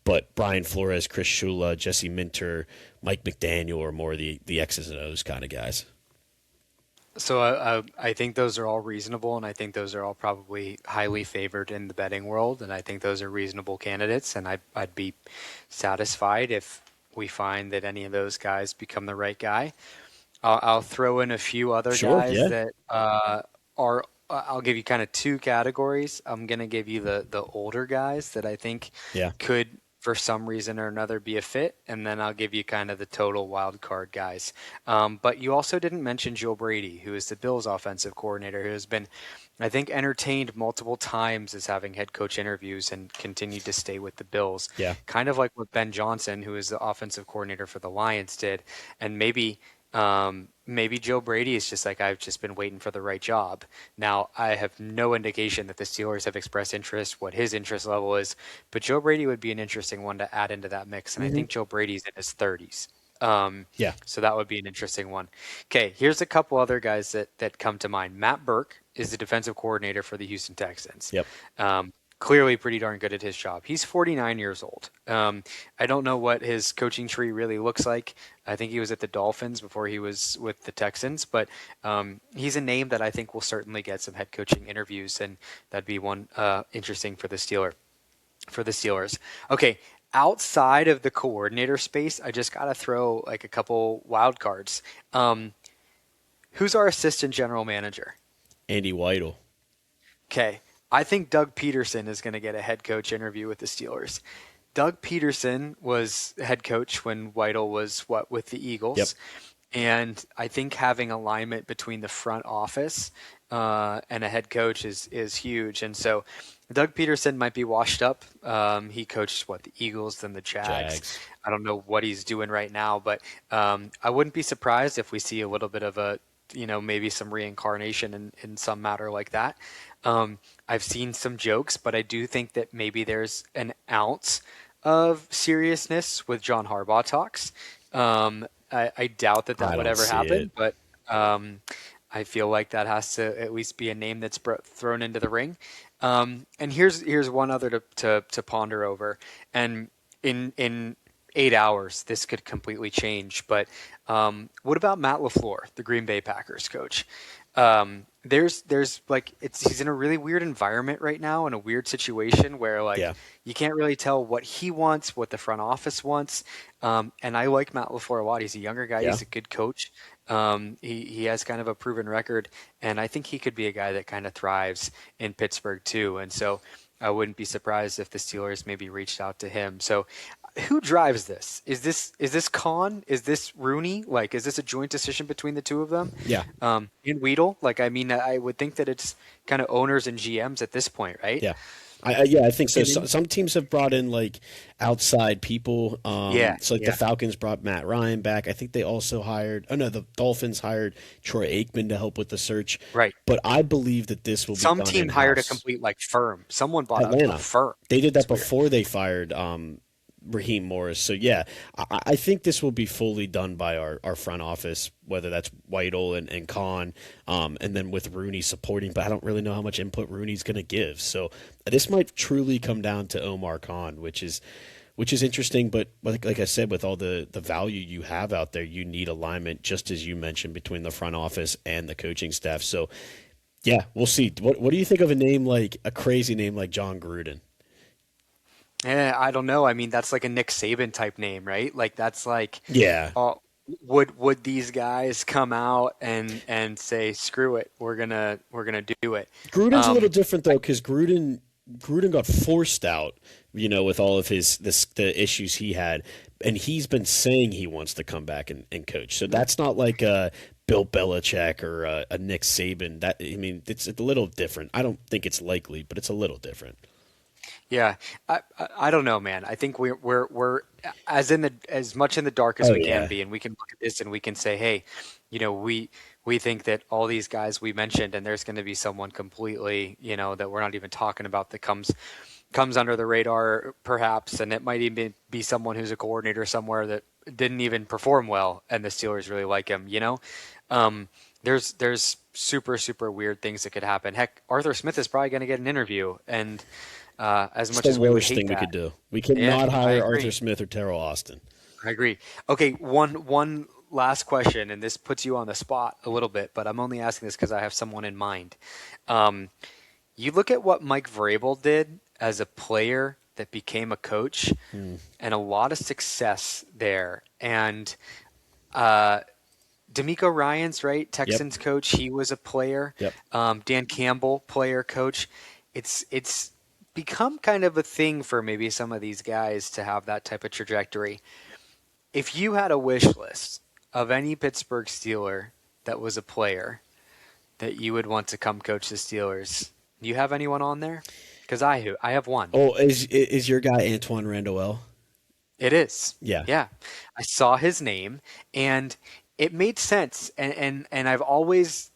But Brian Flores, Chris Shula, Jesse Minter, Mike McDaniel are more the X's and O's kind of guys. So I think those are all reasonable, and I think those are all probably highly favored in the betting world, and I think those are reasonable candidates, and I'd be satisfied if we find that any of those guys become the right guy. I'll throw in a few other guys that are. I'll give you kind of 2 categories. I'm going to give you the older guys that I think could, for some reason or another, be a fit, and then I'll give you kind of the total wild card guys. But you also didn't mention Joe Brady, who is the Bills offensive coordinator, who has been, I think, entertained multiple times as having head coach interviews and continued to stay with the Bills. Yeah. Kind of like what Ben Johnson, who is the offensive coordinator for the Lions, did. And maybe Joe Brady is just like, I've just been waiting for the right job. Now, I have no indication that the Steelers have expressed interest, what his interest level is, but Joe Brady would be an interesting one to add into that mix. And I think Joe Brady's in his 30s. So that would be an interesting one. Okay, here's a couple other guys that come to mind. Matt Burke is the defensive coordinator for the Houston Texans. Yep. Clearly pretty darn good at his job. He's 49 years old. I don't know what his coaching tree really looks like. I think he was at the Dolphins before he was with the Texans, but he's a name that I think will certainly get some head coaching interviews, and that'd be one interesting for the Steelers. Okay, outside of the coordinator space, I just got to throw like a couple wild cards. Who's our assistant general manager? Andy Weidel. Okay. I think Doug Peterson is going to get a head coach interview with the Steelers. Doug Peterson was head coach when Weidel was with the Eagles. Yep. And I think having alignment between the front office and a head coach is huge. And so Doug Peterson might be washed up. He coached the Eagles, then the Jags. I don't know what he's doing right now, but I wouldn't be surprised if we see a little bit of a, maybe some reincarnation in some matter like that. I've seen some jokes, but I do think that maybe there's an ounce of seriousness with John Harbaugh talks. I doubt that would ever happen, but I feel like that has to at least be a name that's thrown into the ring. And here's one other to ponder over. And in 8 hours, this could completely change. But what about Matt LaFleur, the Green Bay Packers coach? There's he's in a really weird environment right now, in a weird situation where you can't really tell what he wants, what the front office wants. And I like Matt LaFleur a lot. He's a younger guy. Yeah. He's a good coach. He has kind of a proven record, and I think he could be a guy that kind of thrives in Pittsburgh too. And so I wouldn't be surprised if the Steelers maybe reached out to him. So who drives this? Is this Khan? Is this Rooney? Is this a joint decision between the two of them? Yeah. And Weedle? I would think that it's kind of owners and GMs at this point, right? Yeah. I think so. Some teams have brought in outside people. The Falcons brought Matt Ryan back. I think they also the Dolphins hired Troy Aikman to help with the search. Right. But I believe that this will be some done team in-house. Hired a complete firm. Someone bought Atlanta. a firm. They did that before they fired Raheem Morris. So yeah, I think this will be fully done by our front office, whether that's Weidel and Khan, and then with Rooney supporting, but I don't really know how much input Rooney's going to give. So this might truly come down to Omar Khan, which is interesting. But like I said, with all the value you have out there, you need alignment, just as you mentioned, between the front office and the coaching staff. So Yeah, we'll see. What do you think of a name like a crazy name like John Gruden? I don't know. I mean, that's like a Nick Saban type name, right? Like that's like, Yeah, uh, would these guys come out and say, "Screw it, we're gonna do it"? Gruden's a little Um, different though because Gruden got forced out, with all of the issues he had, and he's been saying he wants to come back and coach. So that's not like a Bill Belichick or a Nick Saban. That I mean, it's a little different. I don't think it's likely, but it's a little different. Yeah, I don't know, man. I think we're as much in the dark as Oh we can yeah, be, and we can look at this and we can say, hey, we think that all these guys we mentioned, and there's going to be someone completely, that we're not even talking about that comes under the radar, perhaps, and it might even be someone who's a coordinator somewhere that didn't even perform well, and the Steelers really like him. Um, there's super weird things that could happen. Heck, Arthur Smith is probably going to get an interview, and as it's much the as we would worst hate thing we that. could do. We Yeah, cannot I hire Arthur agree. Smith or Terrell Austin. I agree. Okay, one last question, and this puts you on the spot a little bit, but I'm only asking this because I have someone in mind. Um, you look at what Mike Vrabel did as a player that became a coach, Hmm. and a lot of success there. And uh, D'Amico Ryans, right, Yep, Texans coach, he was a player. yep. Dan Campbell, player coach. It's become kind of a thing for maybe some of these guys to have that type of trajectory. If you had a wish list of any Pittsburgh Steeler that was a player that you would want to come coach the Steelers, do you have anyone on there? Because I have one. Oh, is your guy Antoine Randall? It is. Yeah. Yeah. I saw his name and it made sense. And I've always,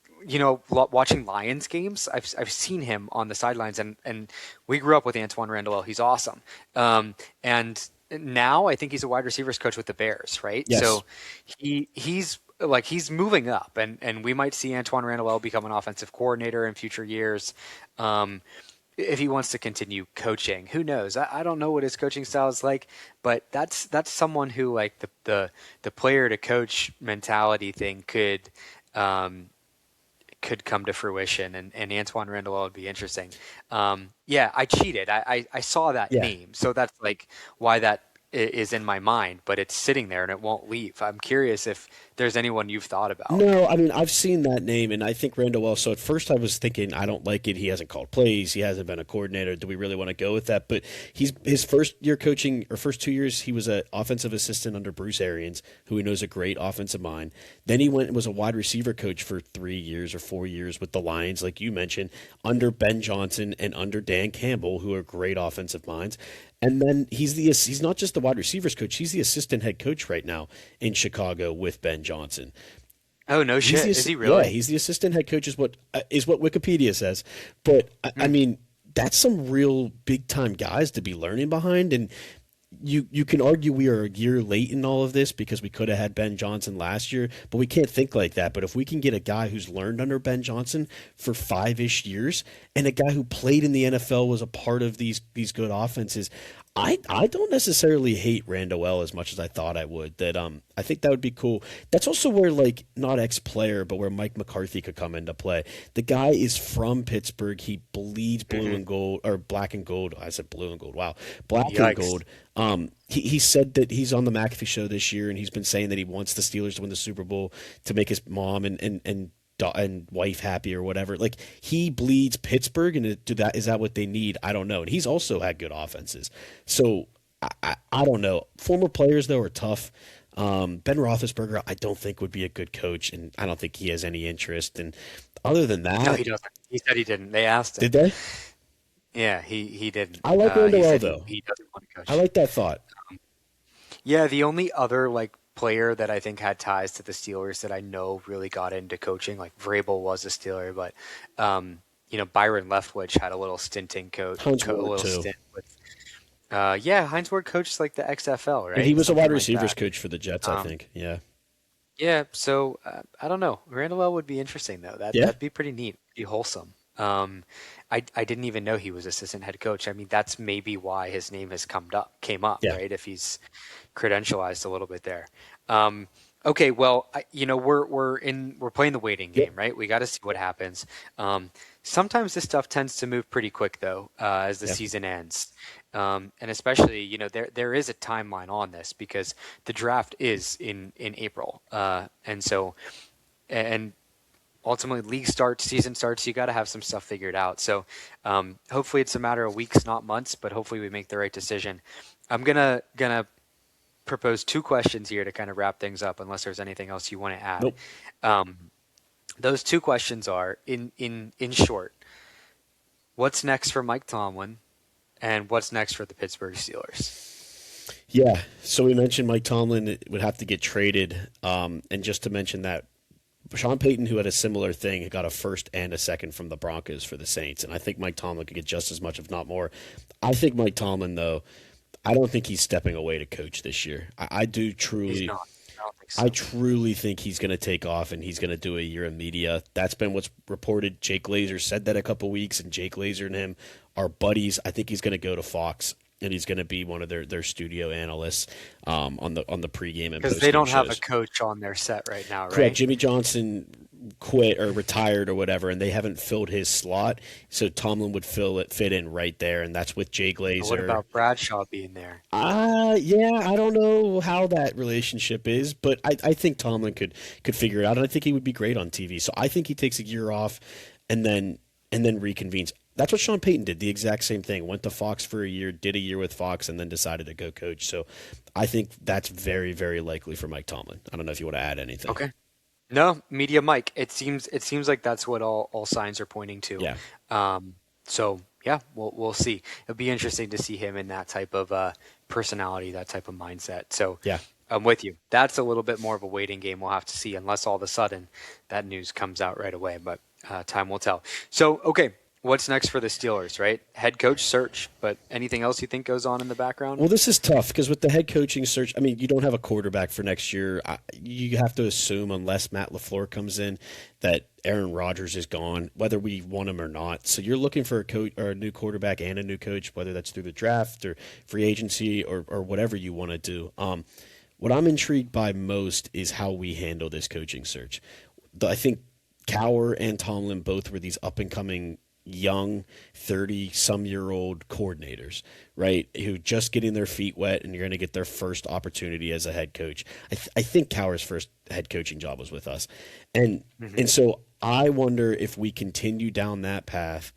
watching Lions games, I've seen him on the sidelines and we grew up with Antoine Randall. He's awesome. And now I think he's a wide receivers coach with the Bears, right? Yes. So he's moving up and we might see Antoine Randall become an offensive coordinator in future years. Um, if he wants to continue coaching, who knows? I don't know what his coaching style is like, but that's someone who like the player to coach mentality thing um, could come to fruition, and Antoine Randall would be interesting. Yeah, I cheated. I saw that Yeah. name, so that's like why that is in my mind, but it's sitting there and it won't leave. I'm curious if there's anyone you've thought about. No, I mean I've seen that name, and I think Randall Wells. So at first I was thinking I don't like it. He hasn't called plays. He hasn't been a coordinator. Do we really want to go with that? But he's his first year coaching or first 2 years he was an offensive assistant under Bruce Arians, who he knows a great offensive mind. Then he went and was a wide receiver coach for 3 years or 4 years with the Lions, like you mentioned, under Ben Johnson and under Dan Campbell, who are great offensive minds. And then he's not just the wide receivers coach; he's the assistant head coach right now in Chicago with Ben Johnson. Oh, no He's shit. Is he yeah, really? he's the assistant head coach is what Wikipedia says. But I Hmm. mean, that's some real big time guys to be learning behind, and you can argue we are a year late in all of this because we could have had Ben Johnson last year, but we can't think like that. But if we can get a guy who's learned under Ben Johnson for 5-ish years and a guy who played in the NFL was a part of these good offenses, I don't necessarily hate Randall L as much as I thought I would. That I think that would be cool. That's also where like not ex player, but where Mike McCarthy could come into play. The guy is from Pittsburgh. He bleeds blue Hmm. and gold or black and gold. I said blue and gold. Wow, black and Yikes. gold. He said that he's on the McAfee show this year, and he's been saying that he wants the Steelers to win the Super Bowl to make his mom and wife happy or whatever. Like he bleeds Pittsburgh, and is that what they need? I don't know. And he's also had good offenses, so I don't know. Former players though are tough. Ben Roethlisberger, I don't think would be a good coach, and I don't think he has any interest. And other than No, that, he doesn't. He said he didn't. They asked him. did they? Yeah, he didn't. I like He Randall L said he, though. he doesn't want to I coach. like that thought. Yeah, the only other like player that I think had ties to the Steelers that I know really got into coaching, like Vrabel was a Steeler, but Byron Leftwich had a little stinting Hines a Ward little too, stint with. Yeah, Heinz Ward coached like the XFL, and he right? was a wide Something like receivers that. coach for the Jets, I Um, think. Yeah, yeah, so I don't know. Randall L would be interesting though. yeah, That'd be pretty neat, be wholesome. I didn't even know he was assistant head coach. I mean, that's maybe why his name has came up, yeah. right? If he's credentialized a little bit there. Um, Okay, well, we're playing the waiting Yep. game, right? We got to see what happens. Um, Sometimes this stuff tends to move pretty quick, though, as the Yeah. season ends, and especially there is a timeline on this because the draft is in April, and so and ultimately league starts, season starts. You got to have some stuff figured out. So hopefully it's a matter of weeks, not months, but hopefully we make the right decision. I'm gonna propose two questions here to kind of wrap things up, unless there's anything else you want to add. Nope. Um, those two questions are, in short, what's next for Mike Tomlin, and what's next for the Pittsburgh Steelers? Yeah. So we mentioned Mike Tomlin would have to get traded. And just to mention that Sean Payton, who had a similar thing, got a first and a second from the Broncos for the Saints. And I think Mike Tomlin could get just as much, if not more. I think Mike Tomlin, though, I don't think he's stepping away to coach this year. I do He's truly. not. I don't think I so. truly think he's going to take off and he's going to do a year of media. That's been what's reported. Jake Glazer said that a couple weeks, and Jake Glazer and him are buddies. I think he's going to go to Fox and he's going to be one of their studio analysts on the pregame and Because they postgame don't have a shows. coach on their set right now, Correct. right? Jimmy Johnson quit or retired or whatever, and they haven't filled his slot. So Tomlin would fit in right there, and that's with Jay What Glazer. about Bradshaw being there? Yeah, I don't know how that relationship is, but I think Tomlin could figure it out, and I think he would be great on TV. So I think he takes a year off, and then reconvenes. That's what Sean Payton did. The exact same thing. Went to Fox for a year, did a year with Fox, and then decided to go coach. So I think that's very, very likely for Mike Tomlin. I don't know if you want to add anything. Okay. No, media Mike. It seems like that's what all signs are pointing to. Yeah, So yeah, we'll see. It'll be interesting to see him in that type of personality, that type of mindset. So yeah. I'm with you. That's a little bit more of a waiting game. We'll have to see, unless all of a sudden that news comes out right away. But time will tell. So okay, what's next for the Steelers? Right, head coach search. But anything else you think goes on in the background? Well, this is tough because with the head coaching search, I mean, you don't have a quarterback for next year. You have to assume, unless Matt LaFleur comes in, that Aaron Rodgers is gone, whether we want him or not. So you're looking for a coach or a new quarterback and a new coach, whether that's through the draft or free agency or whatever you want to do. What I'm intrigued by most is how we handle this coaching search. I think Cower and Tomlin both were these up and coming young 30-some-year-old coordinators, right, who just getting their feet wet, and you're going to get their first opportunity as a head coach. I think Cower's first head coaching job was with us, and Hmm. and so I wonder if we continue down that path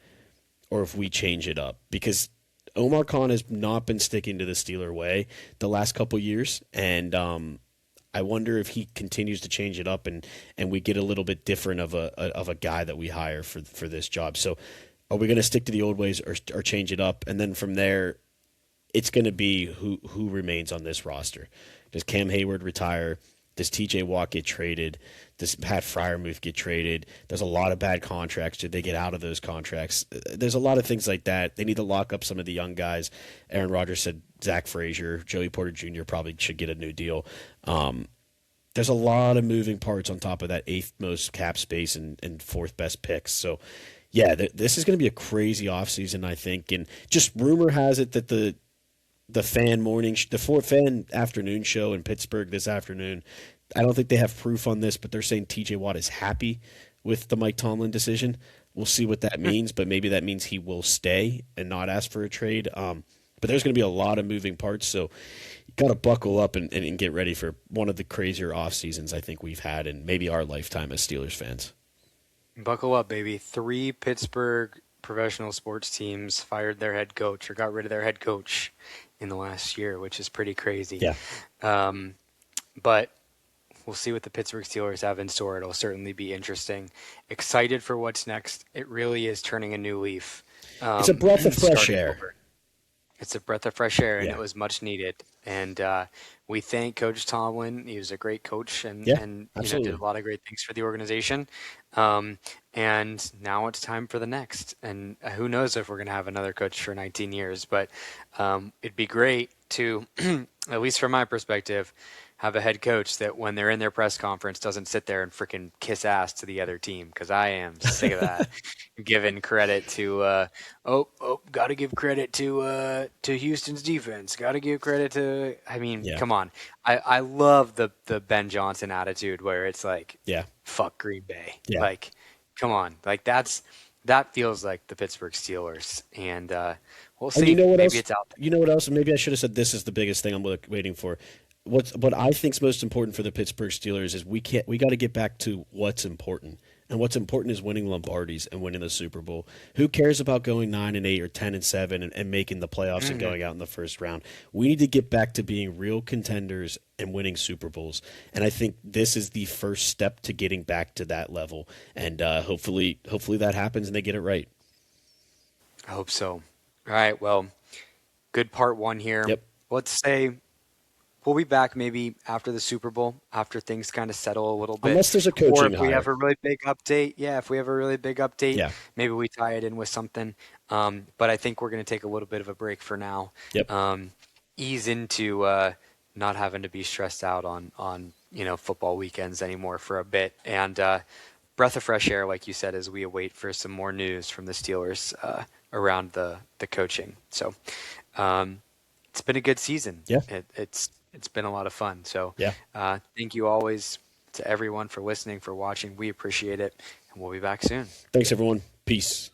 or if we change it up, because Omar Khan has not been sticking to the Steeler way the last couple years, and I wonder if he continues to change it up and we get a little bit different of a guy that we hire for this job. So are we going to stick to the old ways or change it up? And then from there, it's going to be who remains on this roster. Does Cam Hayward retire? Does TJ Watt get traded? Does Pat Fryermuth get traded? There's a lot of bad contracts. Did they get out of those contracts? There's a lot of things like that. They need to lock up some of the young guys. Aaron Rodgers said Zach Frazier, Joey Porter Jr. probably should get a new deal. There's a lot of moving parts on top of that eighth most cap space and fourth best picks. So, yeah, this is going to be a crazy offseason, I think. And just rumor has it that the fan afternoon show in Pittsburgh this afternoon. I don't think they have proof on this, but they're saying TJ Watt is happy with the Mike Tomlin decision. We'll see what that means, but maybe that means he will stay and not ask for a trade. But there's going to be a lot of moving parts, so you got to buckle up and get ready for one of the crazier off seasons I think we've had in maybe our lifetime as Steelers fans. Buckle up, baby. 3 Pittsburgh professional sports teams fired their head coach or got rid of their head coach in the last year, which is pretty crazy. Yeah. But we'll see what the Pittsburgh Steelers have in store. It'll certainly be interesting. Excited for what's next. It really is turning a new leaf. It's a breath of fresh Starting air. over. It's a breath of fresh air, and Yeah. it was much needed. And we thank Coach Tomlin. He was a great coach, and Yeah, and did absolutely. a lot of great things for the organization. Um, And now it's time for the next. And who knows if we're going to have another coach for 19 years. But it'd be great to, at least from my perspective, have a head coach that when they're in their press conference doesn't sit there and freaking kiss ass to the other team, because I am sick of that. Giving credit to got to give credit to Houston's defense. Got to give credit to. I mean, Yeah. come on. I love the Ben Johnson attitude where it's like, Yeah. fuck Green Bay. Yeah. Like, come on. Like that feels like the Pittsburgh Steelers, and we'll And see. you know what Maybe else? it's out there. You know what else? Maybe I should have said this is the biggest thing I'm waiting for. What I think is most important for the Pittsburgh Steelers is we got to get back to what's important. And what's important is winning Lombardis and winning the Super Bowl. Who cares about going 9-8 or 10-7 and making the playoffs and going out in the first round? We need to get back to being real contenders and winning Super Bowls. And I think this is the first step to getting back to that level. And hopefully that happens and they get it right. I hope so. All right. Well, good part one here. Yep. Let's say we'll be back maybe after the Super Bowl, after things kind of settle a little bit. Unless there's a coaching or if we hire. have a really big update. Yeah, if we have a really big update, Yeah. maybe we tie it in with something. But I think we're going to take a little bit of a break for now. Yep. Ease into not having to be stressed out on football weekends anymore for a bit. And breath of fresh air, like you said, as we await for some more news from the Steelers around the coaching. So it's been a good season. Yeah. It's been a lot of fun. So Yeah. thank you always to everyone for listening, for watching. We appreciate it, and we'll be back soon. Thanks, everyone. Peace.